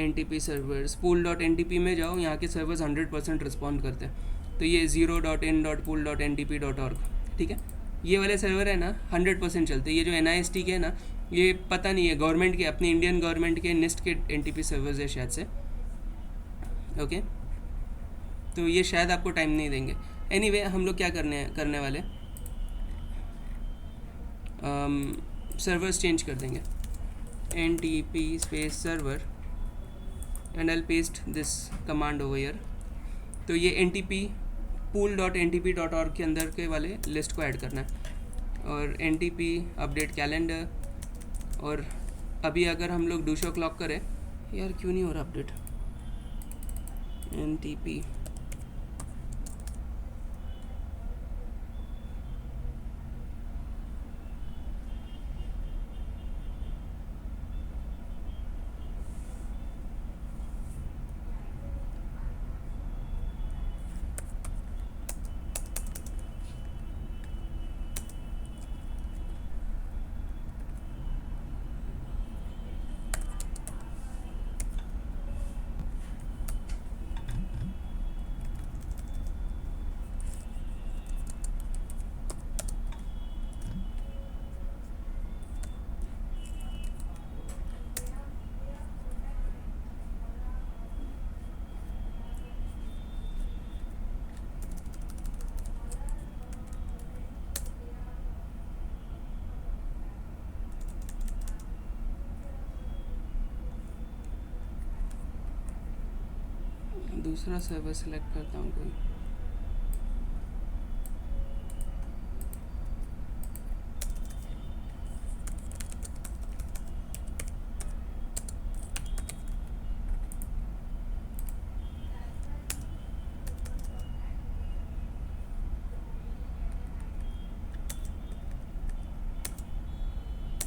NTP सर्वर्स, pool.ntp में जाओ, यहाँ के सर्वर्स 100% रिस्पॉन्ड करते हैं, तो ये 0.in.pool.ntp.org, ठीक है, ये वाले सर्वर है ना 100% चलते हैं। ये जो NIST के है ना, ये पता नहीं है, गवर्नमेंट के, अपने इंडियन गवर्नमेंट के NIST के NTP सर्वर्स है शायद से। ओके, तो ये शायद आपको टाइम नहीं देंगे। एनीवे, हम लोग क्या करने वाले, सर्वर्स चेंज कर देंगे, NTP space server and I paste this command over here. तो ये NTP pool.ntp.org के अंदर के वाले लिस्ट को ऐड करना है, और NTP अपडेट कैलेंडर, और अभी अगर हम लोग डू शो क्लॉक करें, यार क्यों नहीं हो रहा अपडेट, NTP दूसरा सर्वर सेलेक्ट करता हूँ कोई,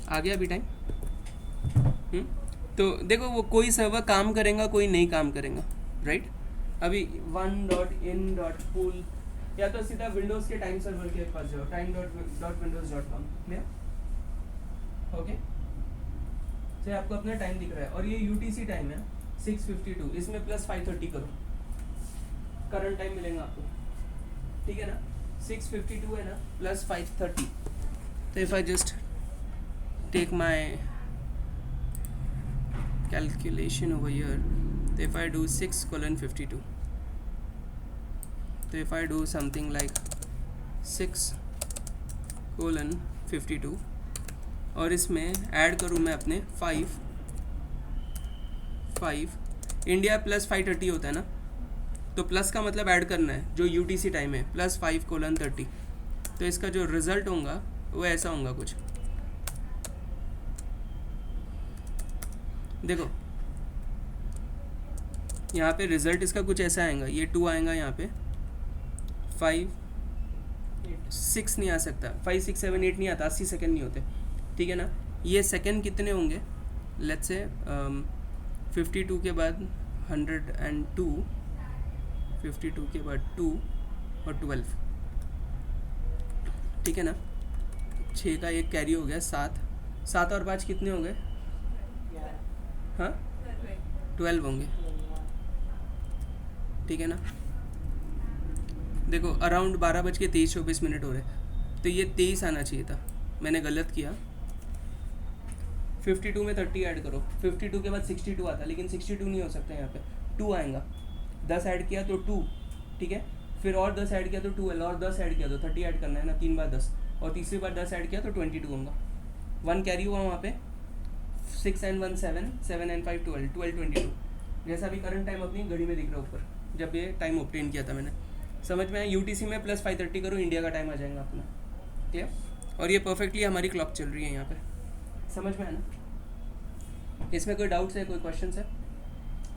आ गया अभी टाइम। तो देखो, वो कोई सर्वर काम करेगा, कोई नहीं काम करेगा, राइट? अभी 1.in.pool, या तो सीधा विंडोज़ के टाइम सर्वर के पास जाओ, time.windows.com, क्लियर? ओके, तो आपको अपना टाइम दिख रहा है, और ये UTC टाइम है 6:52, इसमें +530 करो, करंट टाइम मिलेगा आपको, ठीक है ना? 6:52 है ना, +530, तो if I just take my calculation over here, so if I do 6:52, so if I do something like 6:52 और इसमें ऐड करूँ मैं अपने 5 इंडिया +530 होता है ना, तो प्लस का मतलब ऐड करना है जो UTC टाइम है, +5:30, तो इसका जो रिज़ल्ट होगा वो ऐसा होगा कुछ, देखो यहाँ पे रिज़ल्ट इसका कुछ ऐसा आएगा, ये 2 आएगा, यहाँ पे 5 6 नहीं आ सकता, 5 6 7 8 नहीं आता, 80 सेकंड नहीं होते, ठीक है ना? ये सेकंड कितने होंगे, लेट्स से 52 के बाद 102, 52 के बाद 2 और 12, ठीक है ना। 6 का एक कैरी हो गया 7, 7 और 5 कितने हो गए? हाँ 12 होंगे, ठीक है ना। देखो अराउंड 12:23-24 हो रहे, तो ये 23 आना चाहिए था, मैंने गलत किया। 52 में 30 ऐड करो, 52 के बाद 62 आता, लेकिन 62 नहीं हो सकता यहाँ पे, 2 आएगा। 10 ऐड किया तो 2, ठीक है, फिर और 10 ऐड किया तो 12, और 10 ऐड किया तो 30 ऐड करना है ना, 3 बार 10, और तीसरी बार 10 ऐड किया तो 22 होगा। 1 कैरी हुआ वहाँ पे, 6 and 1 7, 7 and 5 12, 12 22, जैसा भी करंट टाइम अपनी घड़ी में दिख रहा है ऊपर, जब ये टाइम ऑब्टेन किया था मैंने। समझ में आया? यूटीसी में प्लस 5:30 करो, इंडिया का टाइम आ जाएगा अपना, ठीक है। और ये परफेक्टली हमारी क्लॉक चल रही है यहाँ पे, समझ में आया ना? इसमें कोई डाउट्स है, कोई क्वेश्चन है?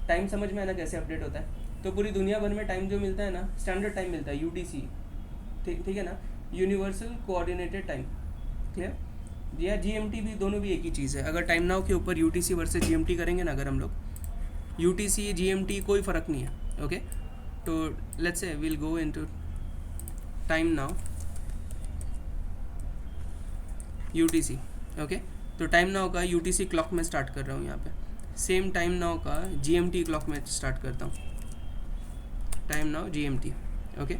टाइम समझ में आया ना कैसे अपडेट होता है? तो पूरी दुनिया भर में टाइम जो मिलता है ना, स्टैंडर्ड टाइम मिलता है, यूटीसी, ठीक है ना, यूनिवर्सल कोऑर्डिनेटेड टाइम, क्लियर। या जीएमटी भी, दोनों भी एक ही चीज़ है। अगर टाइम नाउ के ऊपर यूटीसी वर्सेस जीएमटी करेंगे ना अगर हम लोग, यूटीसी जीएमटी कोई फ़र्क नहीं है, ओके। तो let's say will go into time now UTC, okay. तो टाइम नाउ का यूटीसी क्लॉक में स्टार्ट कर रहा हूँ यहाँ पे, सेम टाइम नाउ का जीएमटी क्लॉक में स्टार्ट करता हूँ, टाइम नाउ जीएमटी, ओके,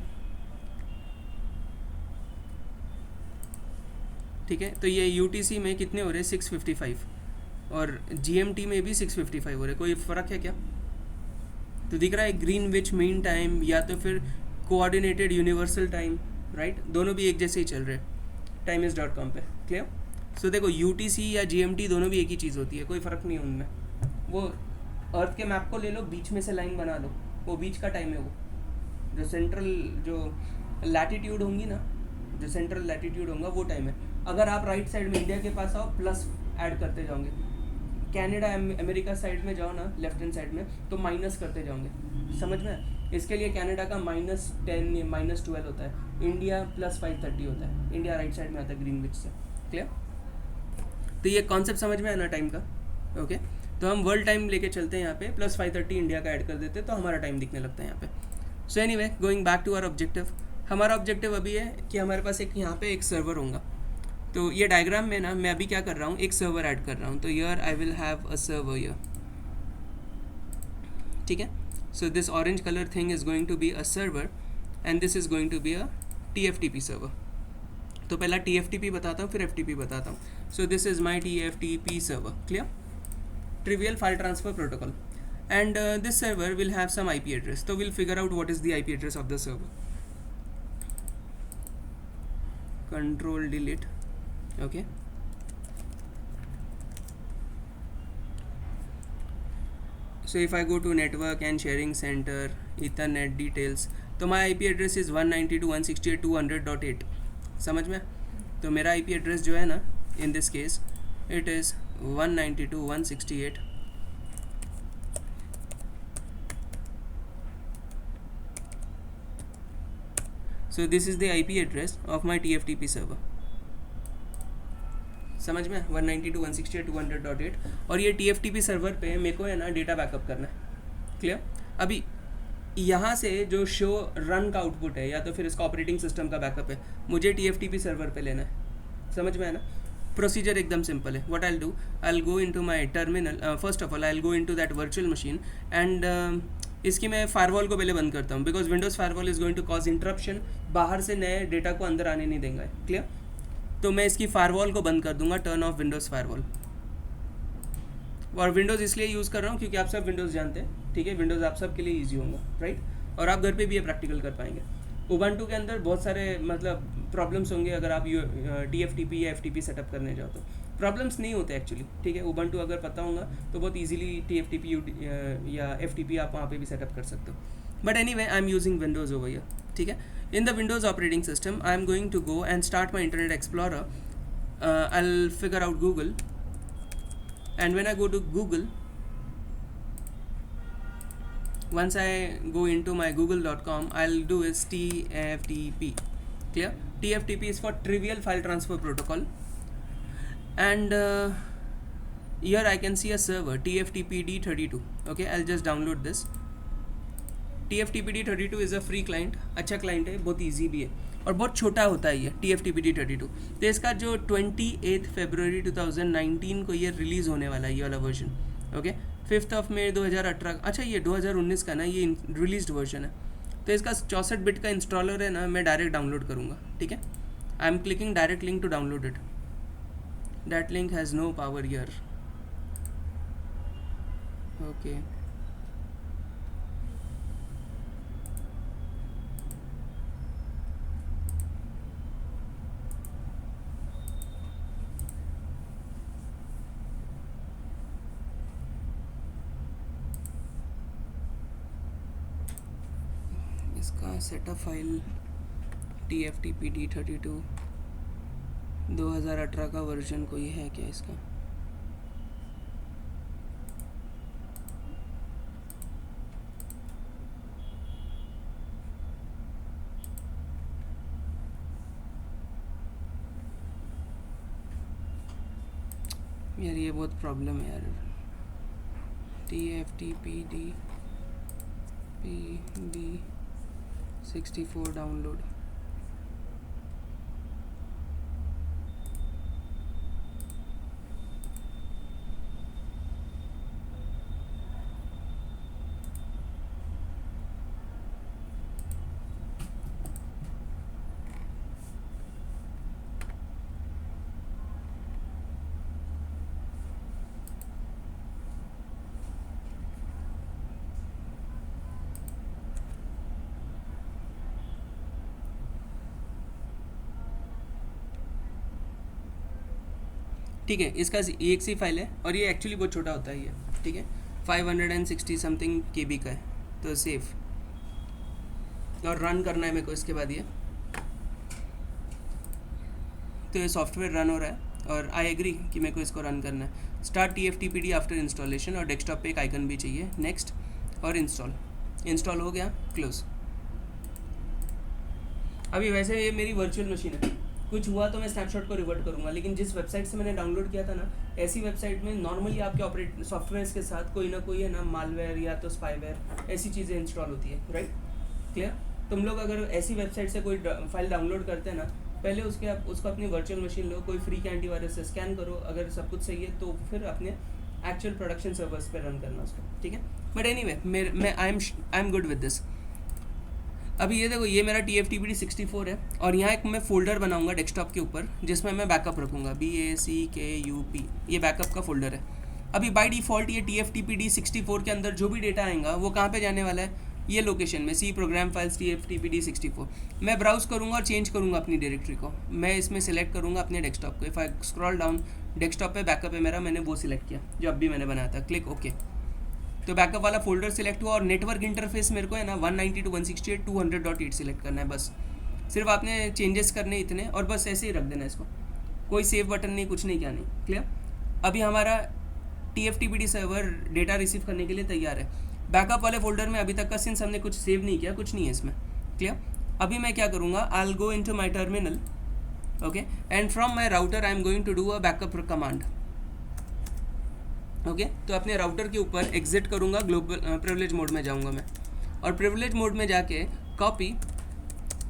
ठीक है। तो ये यूटीसी में कितने हो रहे हैं? 6:55, और जीएमटी में भी 6:55 हो रहे, कोई फ़र्क है क्या? तो दिख रहा है ग्रीनविच मीन टाइम या तो फिर कोऑर्डिनेटेड यूनिवर्सल टाइम, राइट, दोनों भी एक जैसे ही चल रहे हैं timeis.com पे, क्लियर। सो देखो यूटीसी या जीएमटी दोनों भी एक ही चीज़ होती है, कोई फ़र्क नहीं है उनमें। वो अर्थ के मैप को ले लो, बीच में से लाइन बना लो, वो बीच का टाइम है, वो जो सेंट्रल जो लैटिट्यूड होंगी ना, जो सेंट्रल लैटिट्यूड होगा वो टाइम है। अगर आप राइट साइड में इंडिया के पास आओ, प्लस ऐड करते जाओगे, कनाडा अमेरिका साइड में जाओ ना, लेफ्ट हैंड साइड में, तो माइनस करते जाओगे, समझ में। इसके लिए कनाडा का -10 या -12 होता है, इंडिया +5:30 होता है, इंडिया राइट साइड में आता है ग्रीनविच से, क्लियर। तो ये कॉन्सेप्ट समझ में आया ना टाइम का, ओके। तो हम वर्ल्ड टाइम लेके चलते हैं यहाँ पे, +5:30 इंडिया का ऐड कर देते हैं, तो हमारा टाइम दिखने लगता है यहाँ पे। So anyway, going back to our objective, हमारा ऑब्जेक्टिव अभी है कि हमारे पास एक यहाँ पे एक सर्वर होगा। तो ये डायग्राम में ना मैं अभी क्या कर रहा हूँ, एक सर्वर ऐड कर रहा हूँ, तो here I will have a server here, ठीक है। So this orange colour thing is going to be a server and this is going to be a TFTP server. तो पहला TFTP बताता हूँ, फिर FTP बताता हूँ। सो दिस इज़ माई TFTP server, clear, trivial file transfer protocol, and this server will have some IP address. So we'll figure out what is the IP address of the server. Control delete, okay. So if I go to network and sharing center, Ethernet details, तो my IP address is 192.168.200.8, समझ में। तो मेरा IP address जो है ना, in this case it is 192.168. So this is the IP address of my TFTP server, समझ में, 192.168.200.8। और ये TFTP सर्वर पे मेरे को है ना डेटा बैकअप करना है, क्लियर। अभी यहाँ से जो शो रन का आउटपुट है या तो फिर इसका ऑपरेटिंग सिस्टम का बैकअप है, मुझे TFTP सर्वर पे लेना है, समझ में है ना। प्रोसीजर एकदम सिंपल है। What I will do, I will go into my terminal, first of all I will go into that virtual machine and इसकी मैं फायरवॉल को पहले बंद करता हूँ, because Windows firewall is going to cause interruption, बाहर से नए डेटा को अंदर आने नहीं देंगे, क्लियर। तो मैं इसकी फायरवॉल को बंद कर दूंगा, टर्न ऑफ विंडोज़ फायरवॉल। और विंडोज़ इसलिए यूज़ कर रहा हूँ क्योंकि आप सब विंडोज़ जानते हैं, ठीक है, विंडोज़ आप सब के लिए ईजी होगा, राइट, और आप घर पे भी ये प्रैक्टिकल कर पाएंगे। उबंटू के अंदर बहुत सारे मतलब प्रॉब्लम्स होंगे अगर आप TFTP या FTP सेटअप करने जाओ, तो प्रॉब्लम्स नहीं होते एक्चुअली, ठीक है। उबंटू अगर पता होगा तो बहुत इजीली TFTP या FTP आप वहाँ पे भी सेटअप कर सकते हो। But anyway, I am using Windows over here, ठीक है। In the Windows operating system I am going to go and start my Internet Explorer, I will figure out Google, and when I go to Google, once I go into my google.com, I'll do is TFTP, clear. TFTP is for trivial file transfer protocol, and here I can see a server TFTPD32. Okay, I'll just download this. TFTPD32 is a free client, अच्छा client है, बहुत easy भी है और बहुत छोटा होता है ये TFTPD32। तो इसका जो 28 फरवरी 2019 को ये रिलीज़ होने वाला है ये वाला वर्जन। ओके, 5 मई 2018, अच्छा ये 2019 का ना, ये रिलीज्ड वर्जन है। तो इसका 64 बिट का इंस्टॉलर है ना, मैं डायरेक्ट डाउनलोड करूँगा। ठीक है, I am clicking direct link to download it. That link has no power here. Okay, इसका सेटअप फाइल TFTPD32 2018 का वर्जन कोई है क्या इसका? यार ये बहुत प्रॉब्लम है यार। TFTPD64 download. ठीक है, इसका एक सी फाइल है और ये एक्चुअली बहुत छोटा होता है ये। ठीक है, 560 समथिंग KB का है, तो सेफ। और रन करना है मेरे को इसके बाद ये। तो ये सॉफ्टवेयर रन हो रहा है और आई एग्री कि मेरे को इसको रन करना है। स्टार्ट TFTPD आफ्टर इंस्टॉलेशन, और डेस्कटॉप पे एक आइकन भी चाहिए, नेक्स्ट और इंस्टॉल हो गया, क्लोज। अभी वैसे ये मेरी वर्चुअल मशीन है, कुछ हुआ तो मैं स्नैपशॉट को रिवर्ट करूंगा, लेकिन जिस वेबसाइट से मैंने डाउनलोड किया था ना, ऐसी वेबसाइट में नॉर्मली आपके ऑपरेट सॉफ्टवेयर के साथ कोई ना कोई है ना मालवेयर या तो स्पाईवेयर ऐसी चीज़ें इंस्टॉल होती है, राइट? क्लियर? तुम लोग अगर ऐसी वेबसाइट से कोई फाइल डाउनलोड करते हैं ना, पहले उसको अपनी वर्चुअल मशीन लो, कोई फ्री के एंटीवायरस से स्कैन करो, अगर सब कुछ सही है तो फिर अपने एक्चुअल प्रोडक्शन सर्वर्स पे रन करना उसको। ठीक है, बट एनीवे मैं I am good with this. अभी ये देखो, ये मेरा TFTPD64 है और यहाँ एक मैं फोल्डर बनाऊंगा डेस्कटॉप के ऊपर जिसमें मैं बैकअप रखूँगा, BACKUP, ये बैकअप का फोल्डर है। अभी बाय डिफ़ॉल्ट ये TFTPD64 के अंदर जो भी डेटा आएगा वो कहाँ पे जाने वाला है, ये लोकेशन में, C प्रोग्राम फाइल्स TFTPD64। मैं ब्राउज़ करूँगा और चेंज करूँगा अपनी डायरेक्टरी को, मैं इसमें सेलेक्ट करूँगा अपने डेस्कटॉप को। If I scroll down, desktop पे बैकअप है मेरा, मैंने वो सिलेक्ट किया जो अभी मैंने बनाया था, क्लिक ओके। तो बैकअप वाला फोल्डर सिलेक्ट हुआ और नेटवर्क इंटरफेस मेरे को है ना 192.168.200.8 सिलेक्ट करना है, बस सिर्फ आपने चेंजेस करने इतने, और बस ऐसे ही रख देना इसको, कोई सेव बटन नहीं, कुछ नहीं, क्या नहीं। क्लियर? अभी हमारा TFTPD सर्वर डेटा रिसीव करने के लिए तैयार है। बैकअप वाले फोल्डर में अभी तक का सिंस हमने कुछ सेव नहीं किया, कुछ नहीं है इसमें। क्लियर? अभी मैं क्या करूँगा, I will go into my terminal, okay, and from my router I am going to do a backup command. Okay, तो अपने राउटर के ऊपर एग्जिट करूँगा, ग्लोबल प्रिविलेज मोड में जाऊँगा मैं, और प्रिविलेज मोड में जाके कॉपी,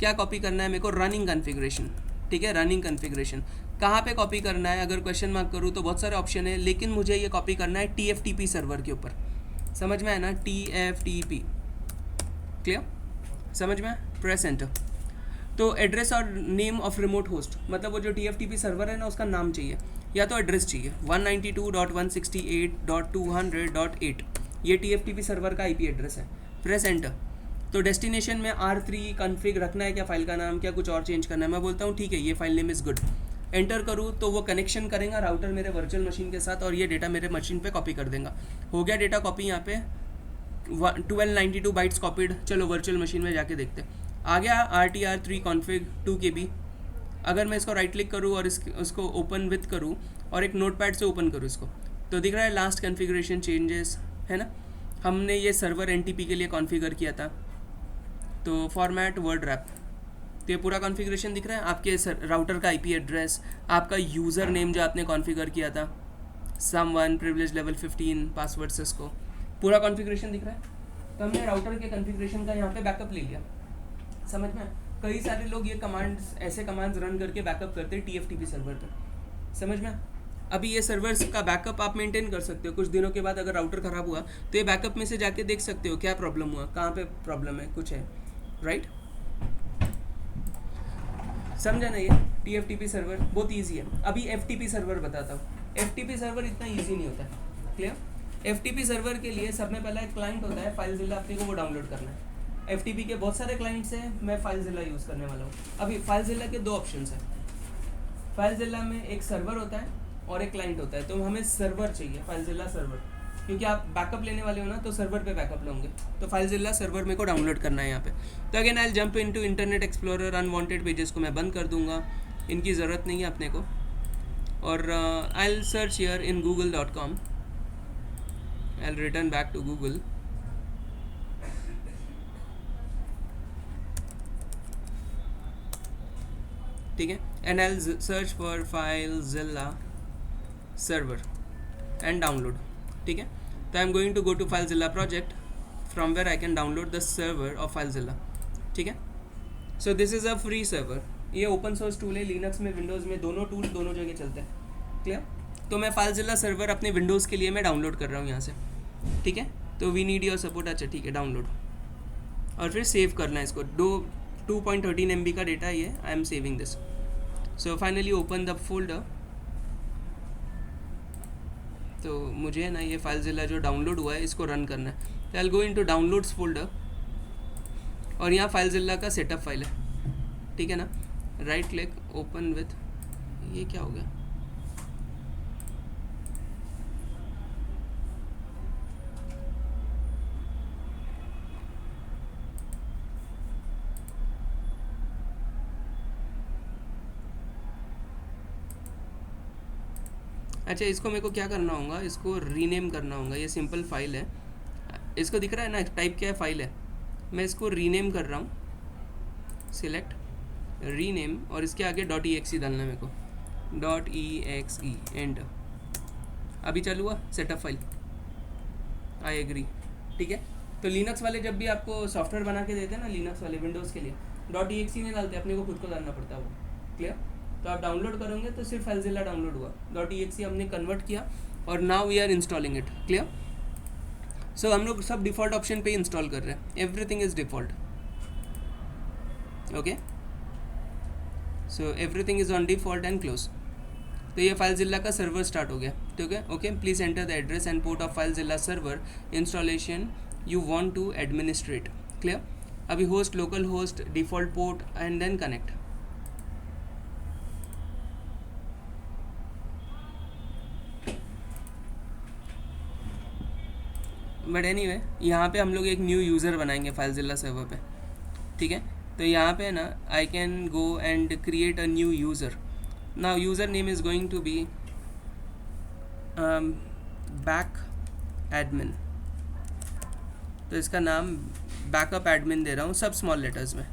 क्या कॉपी करना है मेरे को, रनिंग कॉन्फ़िगरेशन। ठीक है, रनिंग कॉन्फ़िगरेशन कहाँ पे कॉपी करना है, अगर क्वेश्चन मार्क करूँ तो बहुत सारे ऑप्शन है, लेकिन मुझे ये कॉपी करना है TFTP सर्वर के ऊपर। समझ में है ना, TFTP, क्लियर? समझ में? Press enter. तो एड्रेस और नेम ऑफ रिमोट होस्ट, मतलब वो जो TFTP सर्वर है ना उसका नाम चाहिए, या तो एड्रेस चाहिए 192.168.200.8, ये TFTP सर्वर का IP एड्रेस है। Press enter. तो डेस्टिनेशन में R3 कॉन्फ़िग रखना है क्या, फाइल का नाम, क्या कुछ और चेंज करना है? मैं बोलता हूँ ठीक है, ये file name is good. Enter करूँ तो वो कनेक्शन करेगा राउटर मेरे वर्चुअल मशीन के साथ और ये डेटा मेरे मशीन पे कॉपी कर देगा। हो गया डेटा कॉपी, यहाँ पे 1292 बाइट्स कॉपीड। चलो वर्चुअल मशीन में जाके देखते हैं। आ गया RTR3 कॉन्फ़िग 2 KB। अगर मैं इसको राइट क्लिक करूँ और उसको ओपन विथ करूँ और एक नोटपैड से ओपन करूँ इसको, तो दिख रहा है लास्ट कॉन्फ़िगरेशन चेंजेस, है ना? हमने ये सर्वर NTP के लिए कॉन्फ़िगर किया था, तो फॉर्मेट वर्ड रैप, तो ये पूरा कॉन्फ़िगरेशन दिख रहा है, आपके राउटर का IP एड्रेस, आपका यूज़र नेम जो आपने कॉन्फ़िगर किया था, someone privilege level 15 password Cisco, पूरा कॉन्फ़िगरेशन दिख रहा है। तो हमने राउटर के कॉन्फ़िगरेशन का यहाँ पे बैकअप ले लिया। समझ में? कई सारे लोग ये कमांड्स, ऐसे कमांड्स रन करके बैकअप करते हैं TFTP सर्वर पर। समझ में? अभी ये सर्वर्स का बैकअप आप मेंटेन कर सकते हो। कुछ दिनों के बाद अगर राउटर ख़राब हुआ तो ये बैकअप में से जाके देख सकते हो क्या प्रॉब्लम हुआ, कहाँ पे प्रॉब्लम है, कुछ है, राइट? समझा ना? ये TFTP सर्वर बहुत ईजी है। अभी FTP सर्वर बताता हूँ। FTP सर्वर इतना ईजी नहीं होता है, क्लियर? FTP सर्वर के लिए सब में पहला एक क्लाइंट होता है फाइलजिला, अपने को वो डाउनलोड करना है। FTP के बहुत सारे क्लाइंट्स हैं, मैं फाइलजिला यूज़ करने वाला हूँ। अभी फाइलजिला के दो ऑप्शंस हैं। फाइलजिला में एक सर्वर होता है और एक क्लाइंट होता है। तो हमें सर्वर चाहिए, फाइलजिला सर्वर, क्योंकि आप बैकअप लेने वाले हो ना, तो सर्वर पे बैकअप लोगे। तो फाइलजिला सर्वर मेरे को डाउनलोड करना है यहाँ पे। तो again I jump into internet explorer, unwanted pages को मैं बंद कर दूंगा, इनकी ज़रूरत नहीं है अपने को। और I will search here in google.com, I will return back to Google. ठीक है, and I will search for FileZilla server and download. ठीक है, तो I am going to go to FileZilla project from where I can download the server of FileZilla. ठीक है, so this is a free server. ये open source tool है, Linux में, Windows में, दोनों टूल दोनों जगह चलते हैं, क्लियर? तो मैं फाइलजिला सर्वर अपने विंडोज़ के लिए मैं डाउनलोड कर रहा हूँ यहाँ से। ठीक है, तो वी नीड योर सपोर्ट। अच्छा ठीक है, डाउनलोड, और फिर सेव करना है इसको। 2.13 MB का डेटा ये, I am saving this. So finally open the folder. तो मुझे ना ये फाइलजिला जो डाउनलोड हुआ है इसको रन करना है। तो आई will go into downloads folder, और यहाँ फाइलजिला का सेटअप फाइल है। ठीक है ना, राइट क्लिक, ओपन विथ, ये क्या हो गया? अच्छा, इसको मेरे को क्या करना होगा, इसको रीनेम करना होगा। ये सिंपल फाइल है, इसको दिख रहा है ना, टाइप क्या है, फाइल है। मैं इसको रीनेम कर रहा हूँ, सिलेक्ट रीनेम, और इसके आगे .exe डालना है मेरे को, .exe, एंटर। अभी चालू हुआ सेटअप फाइल, आई एग्री। ठीक है, तो लिनक्स वाले जब भी आपको सॉफ्टवेयर बना के देते हैं ना, लिनक्स वाले विंडोज़ के लिए .exe नहीं डालते, अपने को खुद को डालना पड़ता है वो, क्लियर? तो आप डाउनलोड करोगे तो सिर्फ फाइलजिला डाउनलोड हुआ, .exe हमने कन्वर्ट किया, और now we are installing it, clear? So हम लोग सब डिफ़ॉल्ट ऑप्शन पे इंस्टॉल कर रहे हैं, everything is default. Okay, so everything is on default and close. तो ये फाइलजिला का सर्वर स्टार्ट हो गया। ठीक है, okay, please enter the address and port of FileZilla server installation you want to administrate, clear? अभी host, local host, default port, and then connect. But anyway, यहाँ पे हम लोग एक न्यू यूज़र बनाएंगे फाइलजिला सर्वर पे। ठीक है, तो यहाँ पे ना I can go and create a new user. Now user name is going to be back admin. तो इसका नाम बैकअप एडमिन दे रहा हूँ, सब स्मॉल लेटर्स में,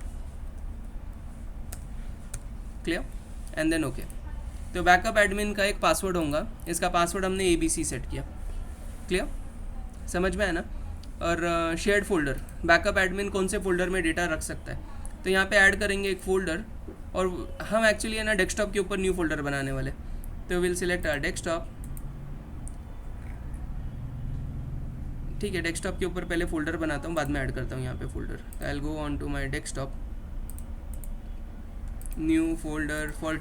क्लियर? And then okay. तो बैकअप एडमिन का एक पासवर्ड होगा, इसका पासवर्ड हमने ABC सेट किया, क्लियर? समझ में है ना? और शेयर्ड फोल्डर, बैकअप एडमिन कौन से फोल्डर में डेटा रख सकता है, तो यहाँ पे ऐड करेंगे एक फ़ोल्डर, और हम एक्चुअली है ना डेस्कटॉप के ऊपर न्यू फोल्डर बनाने वाले। तो विल सिलेक्ट डेस्कटॉप। ठीक है, डेस्कटॉप के ऊपर पहले फोल्डर बनाता हूँ, बाद में ऐड करता हूँ यहाँ पे folder. I will go on to my desktop, new folder for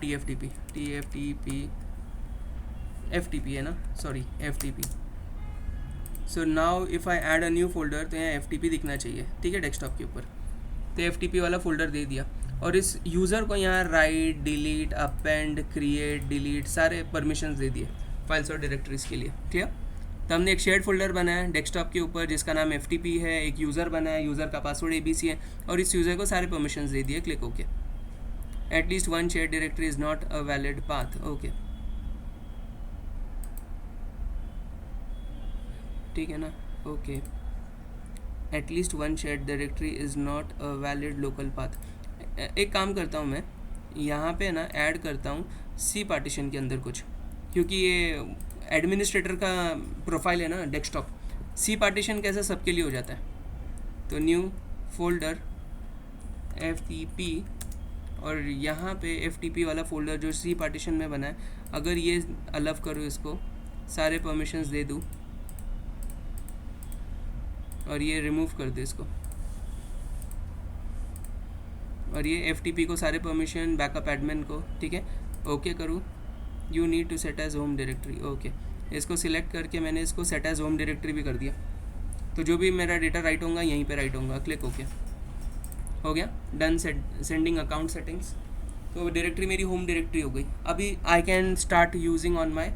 FTP है ना, sorry FTP। So now if I add a new folder, तो यहाँ FTP दिखना चाहिए। ठीक है, डेस्कटॉप के ऊपर, तो FTP वाला फोल्डर दे दिया, और इस यूज़र को यहाँ right, delete, append, create, delete, सारे परमिशंस दे दिए फाइल्स और डायरेक्टरीज के लिए, क्लियर? तो हमने एक शेयर्ड फोल्डर बनाया डेस्कटॉप के ऊपर जिसका नाम FTP है, एक यूज़र बनाया, यूज़र का पासवर्ड ABC है, और इस यूज़र को सारे परमिशंस दे दिए, click okay. At least one shared directory is not a valid path, okay, ठीक है ना, okay. At least one shared directory is not a valid local path. एक काम करता हूँ मैं, यहाँ पे ना ऐड करता हूँ C पार्टीशन के अंदर कुछ, क्योंकि ये एडमिनिस्ट्रेटर का प्रोफाइल है ना डेस्कटॉप, सी पार्टीशन कैसे सबके लिए हो जाता है। तो न्यू फोल्डर FTP, और यहाँ पे FTP वाला फोल्डर जो सी पार्टीशन में बना है, अगर ये अलाउ करूँ इसको, सारे परमिशंस दे दूँ और ये रिमूव कर दूँ इसको, और ये FTP को सारे परमिशन, बैकअप एडमिन को, ठीक है, ओके करूँ। You need to set as home directory, okay, इसको सिलेक्ट करके मैंने इसको सेट एज होम डायरेक्टरी भी कर दिया। तो जो भी मेरा डेटा राइट होगा यहीं पे राइट होगा, क्लिक ओके, हो गया डन। सेंडिंग अकाउंट सेटिंग्स, तो डायरेक्टरी मेरी होम डायरेक्टरी हो गई। अभी I can start using on my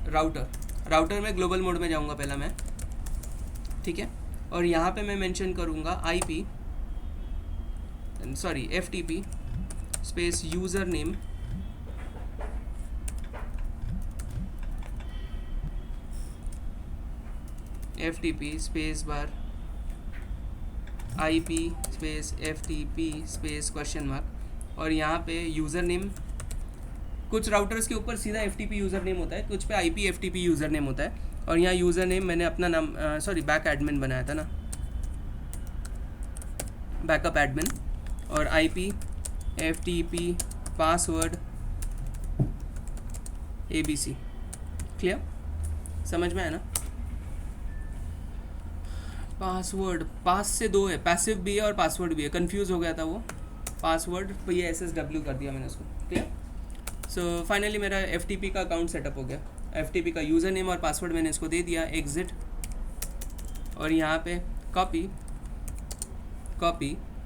router में ग्लोबल मोड में जाऊँगा पहला मैं, ठीक है, और यहाँ पे मैं मेंशन करूँगा FTP space user name FTP space bar IP space FTP space question mark, और यहाँ पे यूज़र नेम, कुछ राउटर्स के ऊपर सीधा FTP यूज़र नेम होता है, कुछ पे IP FTP यूज़र नेम होता है, और यहाँ यूज़र नेम मैंने अपना नाम बैक एडमिन बनाया था ना, बैकअप एडमिन, और IP FTP password ABC, clear, समझ में आया ना। पासवर्ड पास से दो है, पैसिव भी है और पासवर्ड भी है, कंफ्यूज हो गया था वो, पासवर्ड तो ये SSW कर दिया मैंने उसको, क्लियर। सो फाइनली मेरा FTP का अकाउंट सेटअप हो गया। FTP का यूज़र नेम और पासवर्ड मैंने इसको दे दिया, एग्जिट, और यहाँ पे कॉपी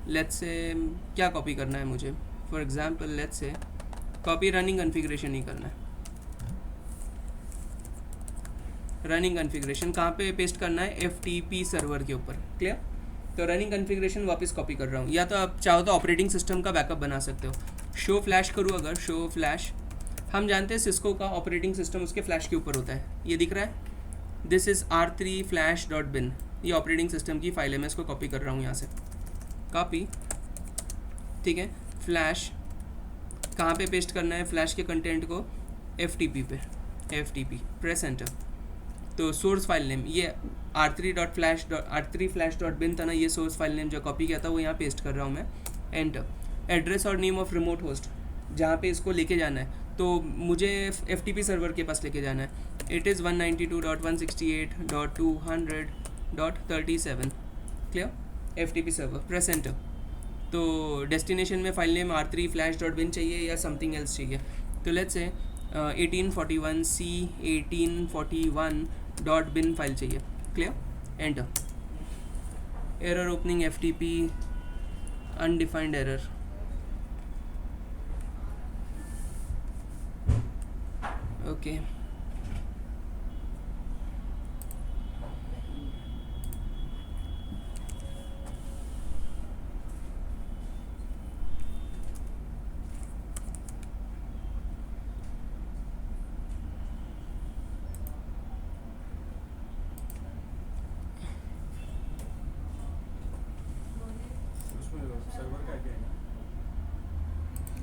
लेट्स से क्या कॉपी करना है मुझे, for example let's say copy running configuration ही करना है। रनिंग कॉन्फ़िगरेशन कहाँ पे पेस्ट करना है, FTP सर्वर के ऊपर, क्लियर। तो रनिंग कॉन्फ़िगरेशन वापस कॉपी कर रहा हूँ, या तो आप चाहो तो ऑपरेटिंग सिस्टम का बैकअप बना सकते हो। शो फ्लैश करूँ अगर, शो फ्लैश, हम जानते हैं सिस्को का ऑपरेटिंग सिस्टम उसके फ्लैश के ऊपर होता है, ये दिख रहा है, दिस इज़ R3flash.bin, ये ऑपरेटिंग सिस्टम की फाइल है, मैं इसको कॉपी कर रहा हूँ यहाँ से, कॉपी, ठीक है। फ्लैश कहाँ पे पेस्ट करना है, फ्लैश के कंटेंट को FTP पे, FTP, प्रेस एंटर। तो सोर्स फाइल नेम ये R3flash.bin था ना, ये सोर्स फाइल नेम जो कॉपी किया था वो यहाँ पेस्ट कर रहा हूँ मैं, एंटर। एड्रेस और नेम ऑफ रिमोट होस्ट, जहाँ पे इसको लेके जाना है, तो मुझे FTP सर्वर के पास लेके जाना है, it is 192.168.200.37, clear, FTP server, press enter. तो डेस्टिनेशन में फाइल नेम R3flash.bin चाहिए या समथिंग एल्स चाहिए, तो let's say 1841 C 1841.bin file चाहिए, clear, enter. Error opening FTP undefined error, okay,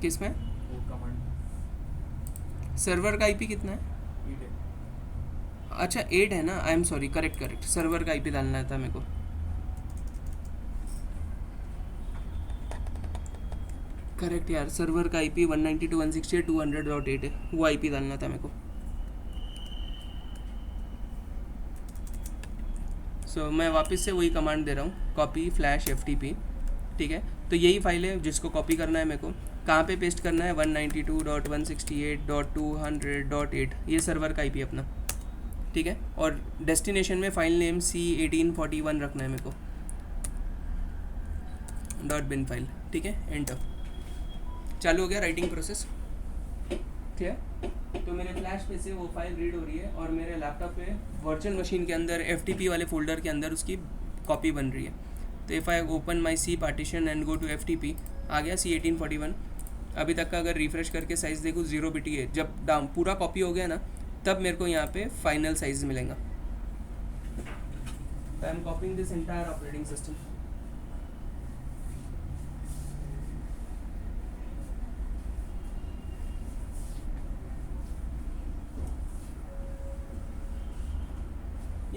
किस में सर्वर का IP कितना है, अच्छा 8 है ना, आई एम सॉरी, करेक्ट, सर्वर का IP डालना था मेरे को, करेक्ट यार, सर्वर का IP 192.168.200.8 है, वो IP डालना था मेरे को। सो मैं वापस से वही कमांड दे रहा हूँ, कॉपी फ्लैश FTP, ठीक है। तो यही फाइल है जिसको कॉपी करना है मेरे को, कहाँ पे पेस्ट करना है, 192.168.200.8, ये सर्वर का IP अपना, ठीक है। और डेस्टिनेशन में फाइल नेम C 1841 रखना है मेरे को, .bin फाइल, ठीक है, एंटर। चालू हो गया राइटिंग प्रोसेस, क्लियर। तो मेरे फ्लैश पे से वो फाइल रीड हो रही है और मेरे लैपटॉप पे वर्चुअल मशीन के अंदर FTP वाले फोल्डर के अंदर उसकी कॉपी बन रही है। तो if I open my C partition and go to FTP, आ गया C 1841। अभी तक का अगर रिफ़्रेश करके साइज़ देखूँ 0 BT है, जब डाउन पूरा कॉपी हो गया ना तब मेरे को यहाँ पे फाइनल साइज़ मिलेगा। आई am copying this entire operating system,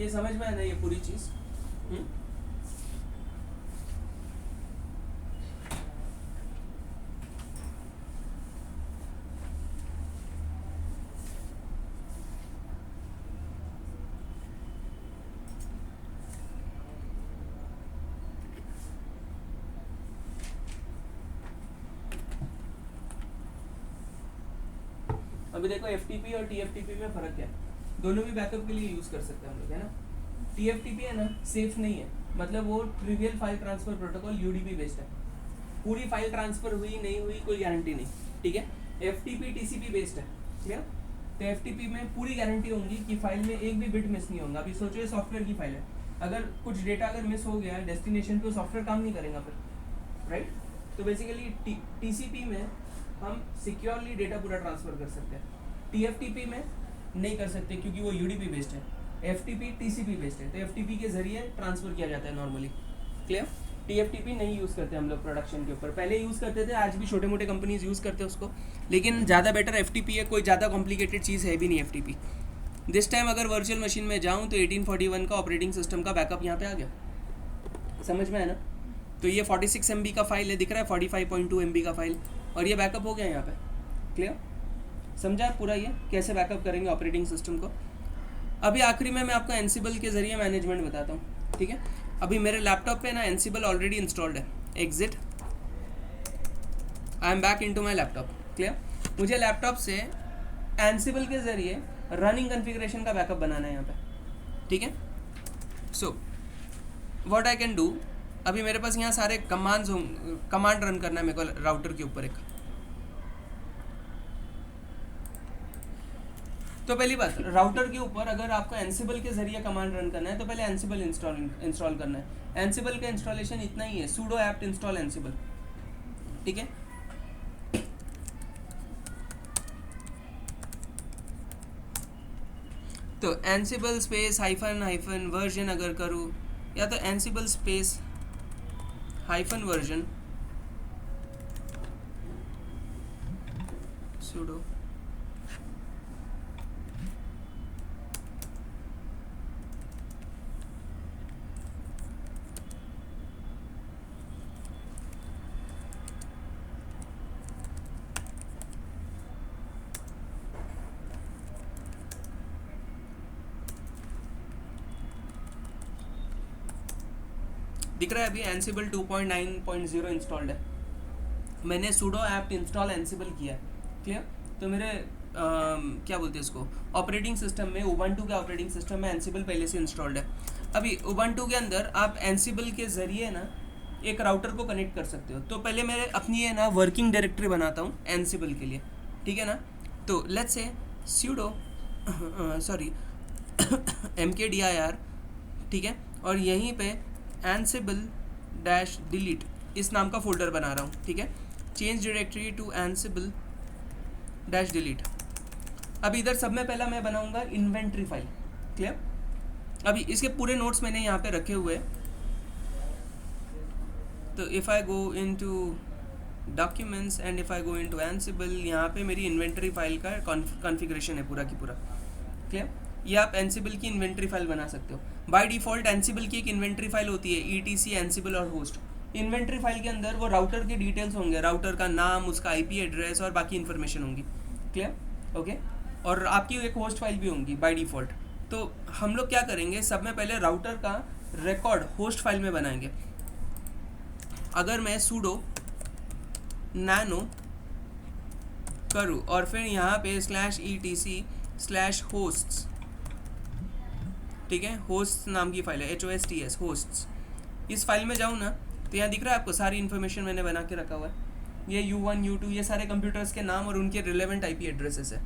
ये समझ में है ना ये पूरी चीज़? अभी देखो FTP और TFTP में फ़र्क क्या है? दोनों भी बैकअप के लिए यूज़ कर सकते हैं हम लोग, है ना? TFTP है ना, सेफ नहीं है, मतलब वो trivial file transfer protocol UDP based है, पूरी फाइल ट्रांसफ़र हुई नहीं हुई कोई गारंटी नहीं, ठीक है? FTP TCP बेस्ड है, क्लियर? तो FTP में पूरी गारंटी होगी कि फाइल में एक भी बिट मिस नहीं होगा। अभी सोचो ये सॉफ्टवेयर की फाइल है, अगर कुछ डेटा अगर मिस हो गया डेस्टिनेशन पे, सॉफ्टवेयर काम नहीं करेगा फिर, राइट? तो बेसिकली TCP में हम सिक्योरली डेटा पूरा ट्रांसफ़र कर सकते हैं, TFTP में नहीं कर सकते क्योंकि वो UDP बेस्ड है, FTP TCP बेस्ड है, तो FTP के ज़रिए ट्रांसफ़र किया जाता है नॉर्मली, क्लियर? TFTP नहीं यूज़ करते हम लोग प्रोडक्शन के ऊपर, पहले यूज़ करते थे, आज भी छोटे मोटे कंपनीज यूज़ करते हैं उसको, लेकिन ज़्यादा बेटर FTP है, कोई ज़्यादा कॉम्प्लिकेटेड चीज़ है भी नहीं FTP। दिस टाइम अगर वर्चुअल मशीन में जाऊँ तो 1841 का ऑपरेटिंग सिस्टम का बैकअप यहाँ पे आ गया, समझ में है ना? तो ये 46 MB का फाइल है, दिख रहा है 45.2 MB का फाइल, और ये बैकअप हो गया यहाँ पे, क्लियर? समझा पूरा ये कैसे बैकअप करेंगे ऑपरेटिंग सिस्टम को? अभी आखिरी में मैं आपको एनसिबल के ज़रिए मैनेजमेंट बताता हूँ, ठीक है? अभी मेरे लैपटॉप पे ना एनसिबल ऑलरेडी इंस्टॉल्ड है, exit, I am back into my laptop, clear? मुझे लैपटॉप से एनसिबल के ज़रिए रनिंग कॉन्फ़िगरेशन का बैकअप बनाना है यहाँ पे, ठीक है? So what I can do, अभी मेरे पास यहाँ सारे कमांड रन करना है मेरे को राउटर के ऊपर एक। तो पहली बात, राउटर के ऊपर अगर आपको एनसिबल के जरिए कमांड रन करना है तो पहले एनसिबल इंस्टॉल करना है। एनसिबल का इंस्टॉलेशन इतना ही है, sudo apt install एनसिबल, ठीक है? तो एनसिबल स्पेस हाइफन वर्जन अगर करूँ, या तो एनसिबल स्पेस हाइफन वर्जन sudo दिख रहा है अभी एनसिबल 2.9.0 इंस्टॉल्ड है, मैंने sudo apt install एनसिबल किया, क्लियर? तो मेरे क्या बोलते हैं इसको, ऑपरेटिंग सिस्टम में, उबंटू के ऑपरेटिंग सिस्टम में एनसिबल पहले से इंस्टॉल्ड है। अभी उबंटू के अंदर आप एनसिबल के ज़रिए ना एक राउटर को कनेक्ट कर सकते हो। तो पहले मेरे अपनी है ना वर्किंग डायरेक्टरी बनाता हूँ एनसिबल के लिए, ठीक है ना? तो लेट्स से sudo mkdir, ठीक है? और यहीं पे ansible-delete इस नाम का फोल्डर बना रहा हूँ, ठीक है? Change directory to ansible-delete। अब इधर सब में पहला मैं बनाऊंगा इन्वेंट्री फाइल, क्लियर? अभी इसके पूरे नोट्स मैंने यहाँ पे रखे हुए, तो if I go into documents and if I go into एनसिबल, यहाँ पे मेरी इन्वेंट्री फाइल का कॉन्फ़िगरेशन है पूरा की पूरा, क्लियर? ये आप एनसिबल की इन्वेंट्री फाइल बना सकते हो। बाय डिफ़ॉल्ट एनसिबल की एक इन्वेंट्री फाइल होती है, ETC एनसिबल और होस्ट। इन्वेंट्री फाइल के अंदर वो राउटर के डिटेल्स होंगे, राउटर का नाम, उसका IP एड्रेस और बाकी इन्फॉर्मेशन होंगी, क्लियर? ओके, और आपकी एक होस्ट फाइल भी होंगी बाय डिफ़ॉल्ट। तो हम लोग क्या करेंगे, सब में पहले राउटर का रिकॉर्ड होस्ट फाइल में बनाएंगे। अगर मैं sudo nano करूँ और फिर यहाँ पे /etc/hosts, ठीक है? होस्ट नाम की फाइल है, HOSTS होस्ट्स। इस फाइल में जाऊँ ना तो यहाँ दिख रहा है आपको सारी इन्फॉर्मेशन मैंने बना के रखा हुआ है। ये U1 U2 ये सारे कंप्यूटर्स के नाम और उनके रिलेवेंट IP एड्रेसेस है।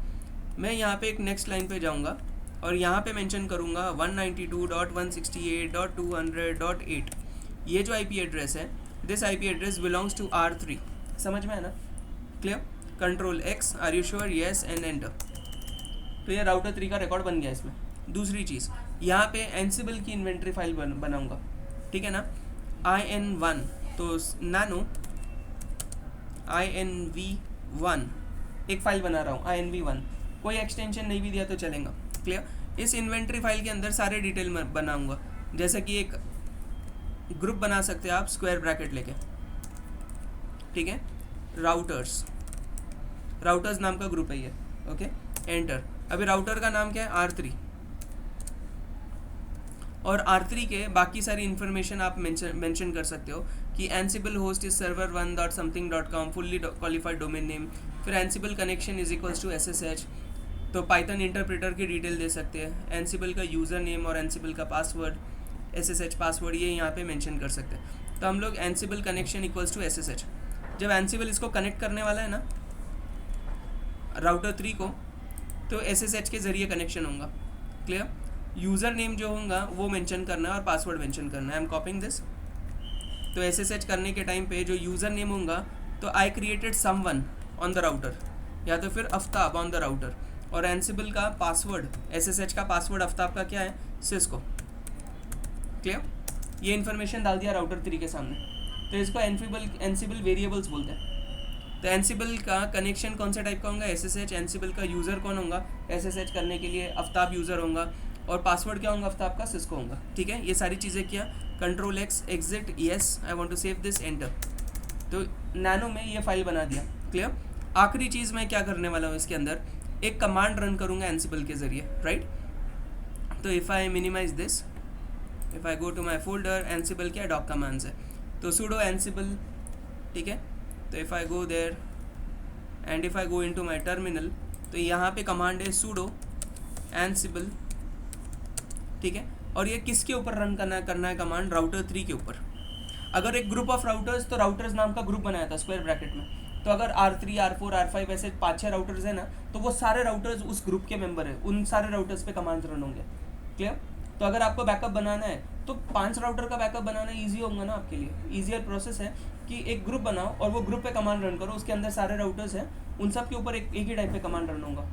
मैं यहाँ पे एक नेक्स्ट लाइन पे जाऊँगा और यहाँ पे मेंशन करूँगा 192.168.200.8। ये जो IP एड्रेस है, this IP address belongs to R3, समझ में है ना? Clear? Control X, are you sure? Yes and enter. तो ये राउटर 3 का रिकॉर्ड बन गया इसमें। दूसरी चीज़, यहाँ पे एनसिबल की इन्वेंट्री फाइल बनाऊँगा, ठीक है ना? IN1, तो नैनो INV1 एक फ़ाइल बना रहा हूँ, INV1, कोई एक्सटेंशन नहीं भी दिया तो चलेगा, क्लियर? इस इन्वेंट्री फाइल के अंदर सारे डिटेल बनाऊंगा, जैसे कि एक ग्रुप बना सकते हैं आप स्क्वायर ब्रैकेट लेके, ठीक है, राउटर्स, राउटर्स नाम का ग्रुप है ये, ओके, एंटर। अभी राउटर का नाम क्या है, R3, और R3 के बाकी सारी इन्फॉर्मेशन आप मेंशन कर सकते हो कि Ansible host is server 1.something.com fully qualified domain name, फिर Ansible connection is equals to SSH, तो पाइथन इंटरप्रेटर की डिटेल दे सकते हैं, एंसिबल का यूज़र नेम और एंसिबल का पासवर्ड, SSH पासवर्ड ये यहाँ पे मेंशन कर सकते हैं। तो हम लोग Ansible connection equals to SSH, जब एंसिबल इसको कनेक्ट करने वाला है ना राउटर 3 को, तो SSH के ज़रिए कनेक्शन होगा, क्लियर। यूज़र नेम जो होगा वो मेंशन करना है और पासवर्ड मेंशन करना है। I am copying this. तो SSH करने के टाइम पे जो यूज़र नेम होगा, तो I created someone on the router, या तो फिर आफ्ताब ऑन द राउटर, और एंसिबल का पासवर्ड, SSH का पासवर्ड आफ्ताब का क्या है, सिस्को, क्लियर। ये इन्फॉर्मेशन डाल दिया राउटर 3 के सामने, तो इसको एंसिबल वेरिएबल्स बोलते हैं। तो एंसिबल का कनेक्शन कौन से टाइप का होगा, SSH, एंसिबल का यूज़र कौन होगा, SSH करने के लिए आफ्ताब यूज़र होगा, और पासवर्ड क्या होगा आफ्ताब का, सिस्को होगा, ठीक है। ये सारी चीज़ें किया, Ctrl+X exit, yes I want to save this, enter. तो नैनो में ये फाइल बना दिया, क्लियर। आखिरी चीज़ मैं क्या करने वाला हूँ, इसके अंदर एक कमांड रन करूँगा एंसिबल के ज़रिए, राइट। तो if I minimize this, if I go to my folder, Ansible क्या डॉक कमांड्स है, तो sudo एंसिबल, ठीक है। तो if I go there and if I go into my terminal, तो यहाँ पे कमांड है sudo एंसिबल, ठीक है। और ये किसके ऊपर रन करना है कमांड, राउटर 3 के ऊपर। अगर एक ग्रुप ऑफ राउटर्स, तो राउटर्स नाम का ग्रुप बनाया था स्क्वायर ब्रैकेट में, तो अगर R3, R4, R5 ऐसे 5-6 राउटर्स है ना, तो वो सारे राउटर्स उस ग्रुप के मेंबर है, उन सारे राउटर्स पे कमांड्स रन होंगे, क्लियर। तो अगर आपको बैकअप बनाना है, तो 5 राउटर का बैकअप बनाना ईजी होगा ना आपके लिए। ईजियर प्रोसेस है कि एक ग्रुप बनाओ और वो ग्रुप पे कमांड रन करो, उसके अंदर सारे राउटर्स हैं, उन सब के ऊपर एक ही टाइप पे कमांड रन होगा,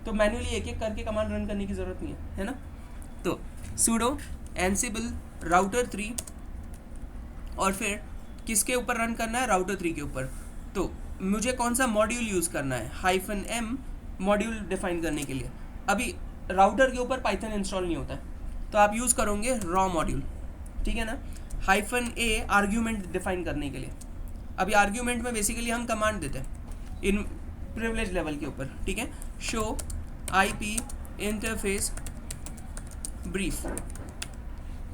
तो मैन्युअली एक एक करके कमांड रन करने की ज़रूरत नहीं है ना। तो sudo ansible राउटर 3, और फिर किसके ऊपर रन करना है, राउटर 3 के ऊपर। तो मुझे कौन सा मॉड्यूल यूज़ करना है, -m मॉड्यूल डिफाइन करने के लिए। अभी राउटर के ऊपर पाइथन इंस्टॉल नहीं होता है, तो आप यूज़ करोगे रॉ मॉड्यूल, ठीक है ना। -a आर्ग्यूमेंट डिफाइन करने के लिए। अभी आर्ग्यूमेंट में बेसिकली हम कमांड देते हैं इन प्रिविलेज लेवल के ऊपर, ठीक है। शो IP इंटरफेस ब्रीफ,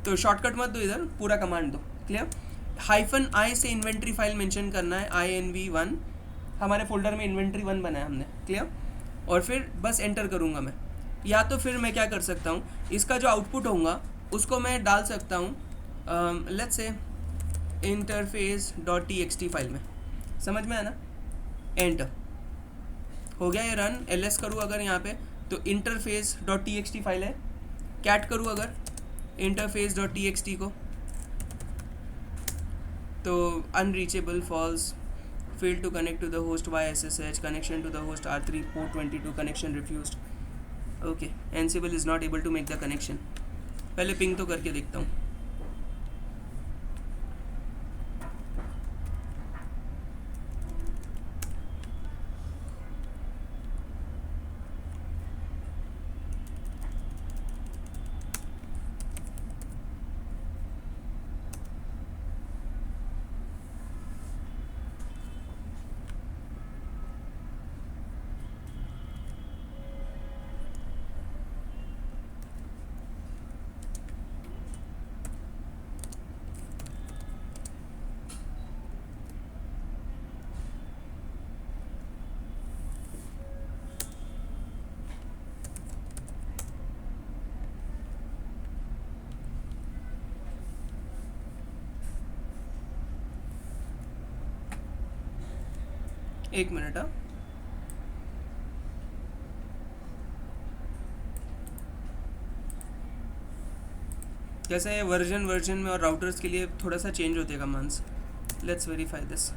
तो शॉर्टकट मत दो, इधर पूरा कमांड दो, क्लियर। -i से इन्वेंट्री फाइल मेंशन करना है, inv1, हमारे फोल्डर में इन्वेंट्री 1 बनाया हमने, क्लियर। और फिर बस एंटर करूँगा मैं, या तो फिर मैं क्या कर सकता हूँ, इसका जो आउटपुट होगा उसको मैं डाल सकता हूँ लेट्स से interface.txt फाइल में, समझ में आया ना, एंटर हो गया ये रन। ls करूँ अगर यहाँ पे, तो interface.txt फाइल है, कैट करूँ अगर interface.txt को, तो unreachable, false, fail to connect to the host by SSH, connection to the host R3 port 22, connection refused, okay, Ansible is not able to make the connection. पहले ping तो करके देखता हूँ। एक मिनट, हाँ, कैसा है वर्जन में और राउटर्स के लिए थोड़ा सा चेंज होते हैं commands. Let's verify this.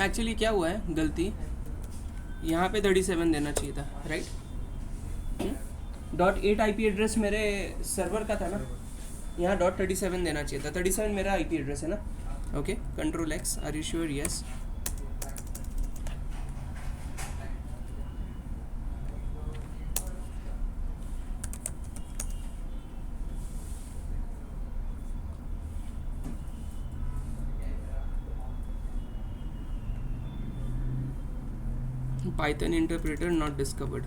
Actually क्या हुआ है गलती, यहाँ पे 37 देना चाहिए था, राइट। .8 आईपी एड्रेस मेरे सर्वर का था ना, यहाँ .37 देना चाहिए था। 37 मेरा आईपी एड्रेस है ना। Okay, control X, are you sure? Yes. Python interpreter not discovered.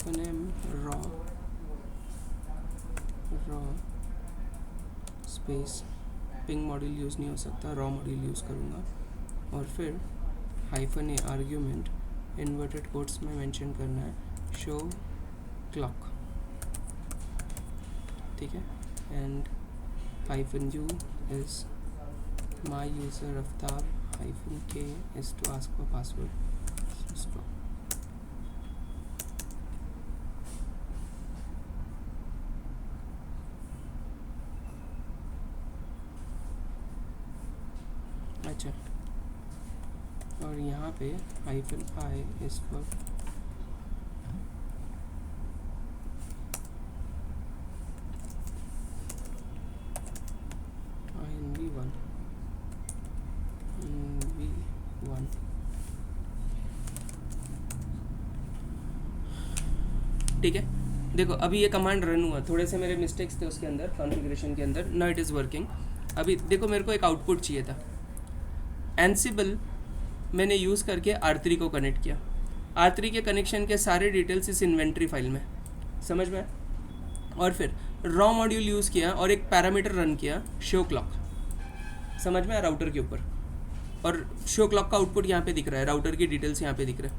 -m raw space ping module use नहीं हो सकता, रॉ मॉड्यूल यूज़ करूँगा। और फिर -a आर्ग्यूमेंट इन्वर्टेड कोट्स में मेंशन करना है शो क्लॉक, ठीक है। And -u is my user after, -k is to ask for password. अच्छा, और यहाँ पे -i इज़ फॉर inv1 ठीक है। देखो अभी ये कमांड रन हुआ, थोड़े से मेरे मिस्टेक्स थे उसके अंदर, कॉन्फ़िगरेशन के अंदर। Now it is working. अभी देखो मेरे को एक आउटपुट चाहिए था। एनसिबल मैंने यूज़ करके R3 को कनेक्ट किया। R3 के कनेक्शन के सारे डिटेल्स इस इन्वेंट्री फाइल में, समझ में। और फिर रॉ मॉड्यूल यूज़ किया और एक पैरामीटर रन किया शो क्लॉक, समझ में, राउटर के ऊपर। और शो क्लॉक का आउटपुट यहाँ पे दिख रहा है, राउटर की डिटेल्स यहाँ पे दिख रहे हैं,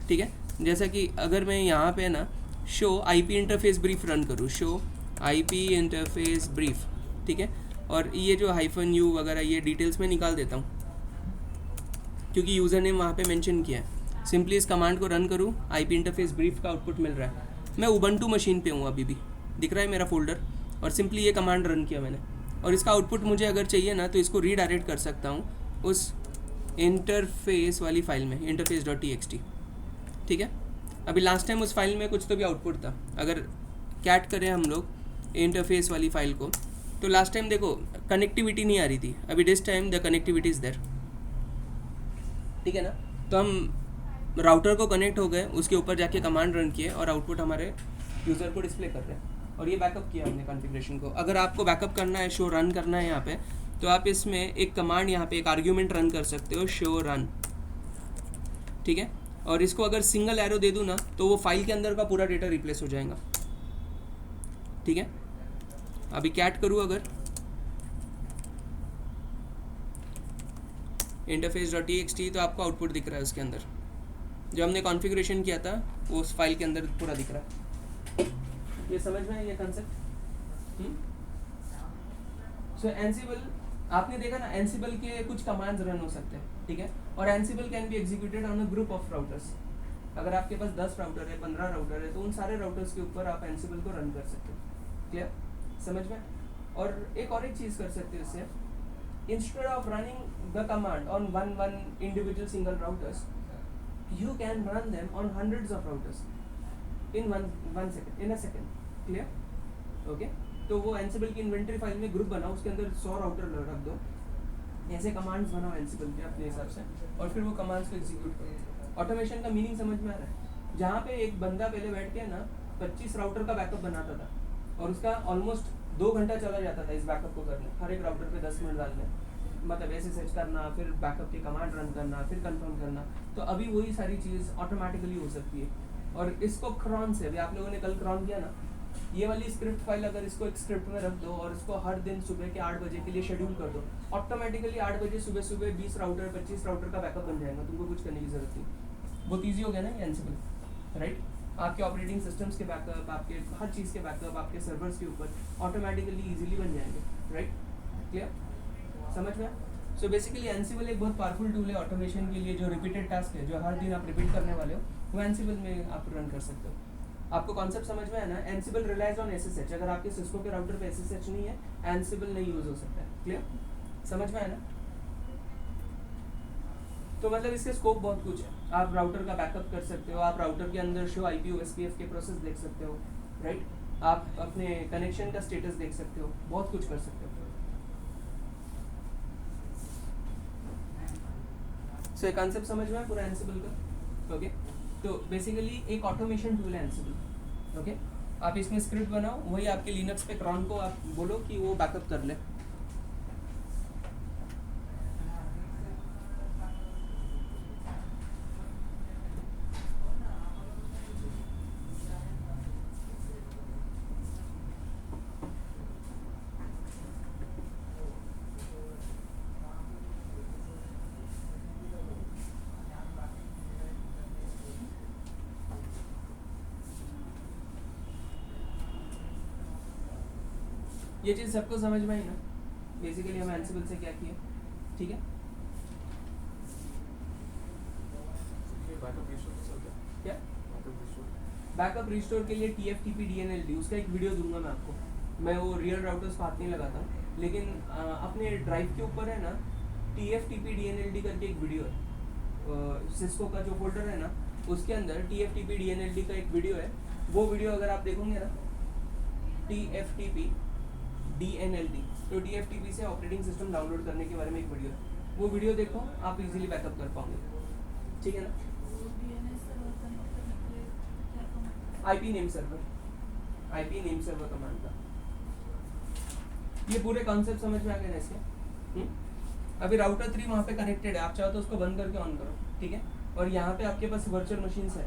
ठीक है। जैसा कि अगर मैं यहाँ पे ना show IP interface brief run करूँ, शो आईपी इंटरफेस ब्रीफ, ठीक है, और ये जो -u वगैरह ये डिटेल्स में निकाल देता हूँ क्योंकि यूज़र ने वहाँ पे मेंशन किया है। सिंपली इस कमांड को रन करूँ, आईपी इंटरफेस ब्रीफ का आउटपुट मिल रहा है। मैं उबंटू मशीन पे हूँ अभी भी, दिख रहा है मेरा फोल्डर, और सिंपली ये कमांड रन किया मैंने। और इसका आउटपुट मुझे अगर चाहिए ना तो इसको रीडायरेक्ट कर सकता हूँ उस इंटरफेस वाली फाइल में, interface.txt, ठीक है। अभी लास्ट टाइम उस फाइल में कुछ तो भी आउटपुट था। अगर कैट करें हम लोग इंटरफेस वाली फाइल को, तो लास्ट टाइम देखो कनेक्टिविटी नहीं आ रही थी, अभी this time the connectivity is there, ठीक है ना। तो हम राउटर को कनेक्ट हो गए, उसके ऊपर जाके कमांड रन किए और आउटपुट हमारे यूज़र को डिस्प्ले कर रहे हैं। और ये बैकअप किया हमने कॉन्फ़िगरेशन को। अगर आपको बैकअप करना है, शो रन करना है यहाँ पे, तो आप इसमें एक कमांड यहाँ पे एक आर्ग्यूमेंट रन कर सकते हो, शो रन, ठीक है। और इसको अगर सिंगल एरो दे दूँ ना तो वो फाइल के अंदर का पूरा डेटा रिप्लेस हो जाएगा, ठीक है। अभी कैट करूँ अगर interface.txt तो आपको आउटपुट दिख रहा है उसके अंदर, जो हमने कॉन्फ़िगरेशन किया था वो उस फाइल के अंदर पूरा दिख रहा है। ये समझ में है ये कंसेप्ट? सो एनसिबल आपने देखा ना, एनसिबल के कुछ कमांड्स रन हो सकते हैं, ठीक है। और एनसिबल can be executed on a group of routers. अगर आपके पास 10 राउटर है, 15 राउटर है, तो उन सारे राउटर्स के ऊपर आप एनसिबल को रन कर सकते हो। क्लियर, समझ में। और एक चीज़ कर सकते हो इससे, instead of running the command on one individual single routers, you can run them on hundreds of routers in one second, in a second. Clear? Okay? तो वो Ansible की इन्वेंट्री फाइल में ग्रुप बनाओ, उसके अंदर 100 राउटर रख दो, ऐसे कमांड्स बनाओ Ansible के अपने हिसाब से, और फिर वो कमांड्स को एग्जीक्यूट करो। ऑटोमेशन का मीनिंग समझ में आ रहा है? जहाँ पे एक बंदा पहले बैठ के ना 25 राउटर का बैकअप बनाता था और उसका ऑलमोस्ट 2 घंटा चला जाता था इस बैकअप को करने, हर एक राउटर पे 10 मिनट डालने, मतलब SSH करना, फिर बैकअप की कमांड रन करना, फिर कंफर्म करना। तो अभी वही सारी चीज़ ऑटोमेटिकली हो सकती है। और इसको क्रॉन से, अभी आप लोगों ने कल क्रॉन किया ना, ये वाली स्क्रिप्ट फाइल अगर इसको एक स्क्रिप्ट में रख दो और इसको हर दिन सुबह के 8 बजे के लिए शेड्यूल कर दो, ऑटोमेटिकली 8 बजे सुबह सुबह 20 राउटर 25 राउटर का बैकअप बन जाएगा, तुमको कुछ करने की जरूरत नहीं। बहुत ईजी हो गया ना ये एंसिबल, राइट। आपके ऑपरेटिंग सिस्टम्स के बैकअप, आपके हर चीज़ के बैकअप आपके सर्वर्स के ऊपर ऑटोमेटिकली ईजिली बन जाएंगे, राइट। क्लियर, समझ में? सो बेसिकली एंसिबल एक बहुत पावरफुल टूल है ऑटोमेशन के लिए। जो रिपीटेड टास्क है, जो हर दिन आप रिपीट करने वाले हो, वो एंसिबल में आप रन कर सकते हो। आपको कॉन्सेप्ट समझ में है ना? Ansible relies on SSH. अगर आपके सिस्को के राउटर पे एसएसएच नहीं है, एंसिबल नहीं यूज हो सकता है। क्लियर, समझ में है ना? तो मतलब इसके स्कोप बहुत कुछ है। आप राउटर का बैकअप कर सकते हो, आप राउटर के अंदर शो आईपी ओएसपीएफ के प्रोसेस देख सकते हो, राइट। आप अपने कनेक्शन का स्टेटस देख सकते हो, बहुत कुछ कर सकते हो। सो ये कॉन्सेप्ट समझ में है पूरा एंसिबल का? ओके, तो बेसिकली एक ऑटोमेशन टूल है एंसिबल। ओके, आप इसमें स्क्रिप्ट बनाओ, वही आपके लिनक्स पे क्रॉन को आप बोलो कि वो बैकअप कर ले। ये चीज़ सबको समझ में आई ना? बेसिकली हम एंसिबल से क्या किया, ठीक है? क्या बैकअप रिस्टोर के लिए TFTP DNLD, उसका एक वीडियो दूंगा मैं आपको। मैं वो रियल राउटर्स पे हाथ नहीं लगाता, लेकिन अपने ड्राइव के ऊपर है ना TFTP DNLD करके एक वीडियो है। सिस्को का जो फोल्डर है ना, उसके अंदर TFTP DNLD का एक वीडियो है। वो वीडियो अगर आप देखोगे ना, TFTP DNLD, तो TFTP से ऑपरेटिंग सिस्टम डाउनलोड करने के बारे में एक वीडियो है। वो वीडियो देखो, आप इजीली बैकअप कर पाओगे, ठीक है ना? IP नेम सर्वर कमांड का ये पूरे कॉन्सेप्ट समझ में आ गए ना इसके? अभी राउटर 3 वहाँ पे कनेक्टेड है, आप चाहो तो उसको बंद करके ऑन करो, ठीक है? और यहाँ पे आपके पास वर्चुअल मशीन्स है,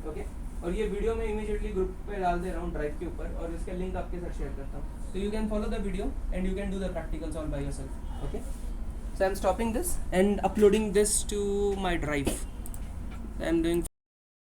ओके। और ये वीडियो मैं इमीडिएटली ग्रुप पे डाल दे रहा हूँ ड्राइव के ऊपर, और इसका लिंक आपके साथ शेयर करता हूँ, so you can follow the video and you can do the practicals all by yourself. Okay, so I'm stopping this and uploading this to my drive. I'm doing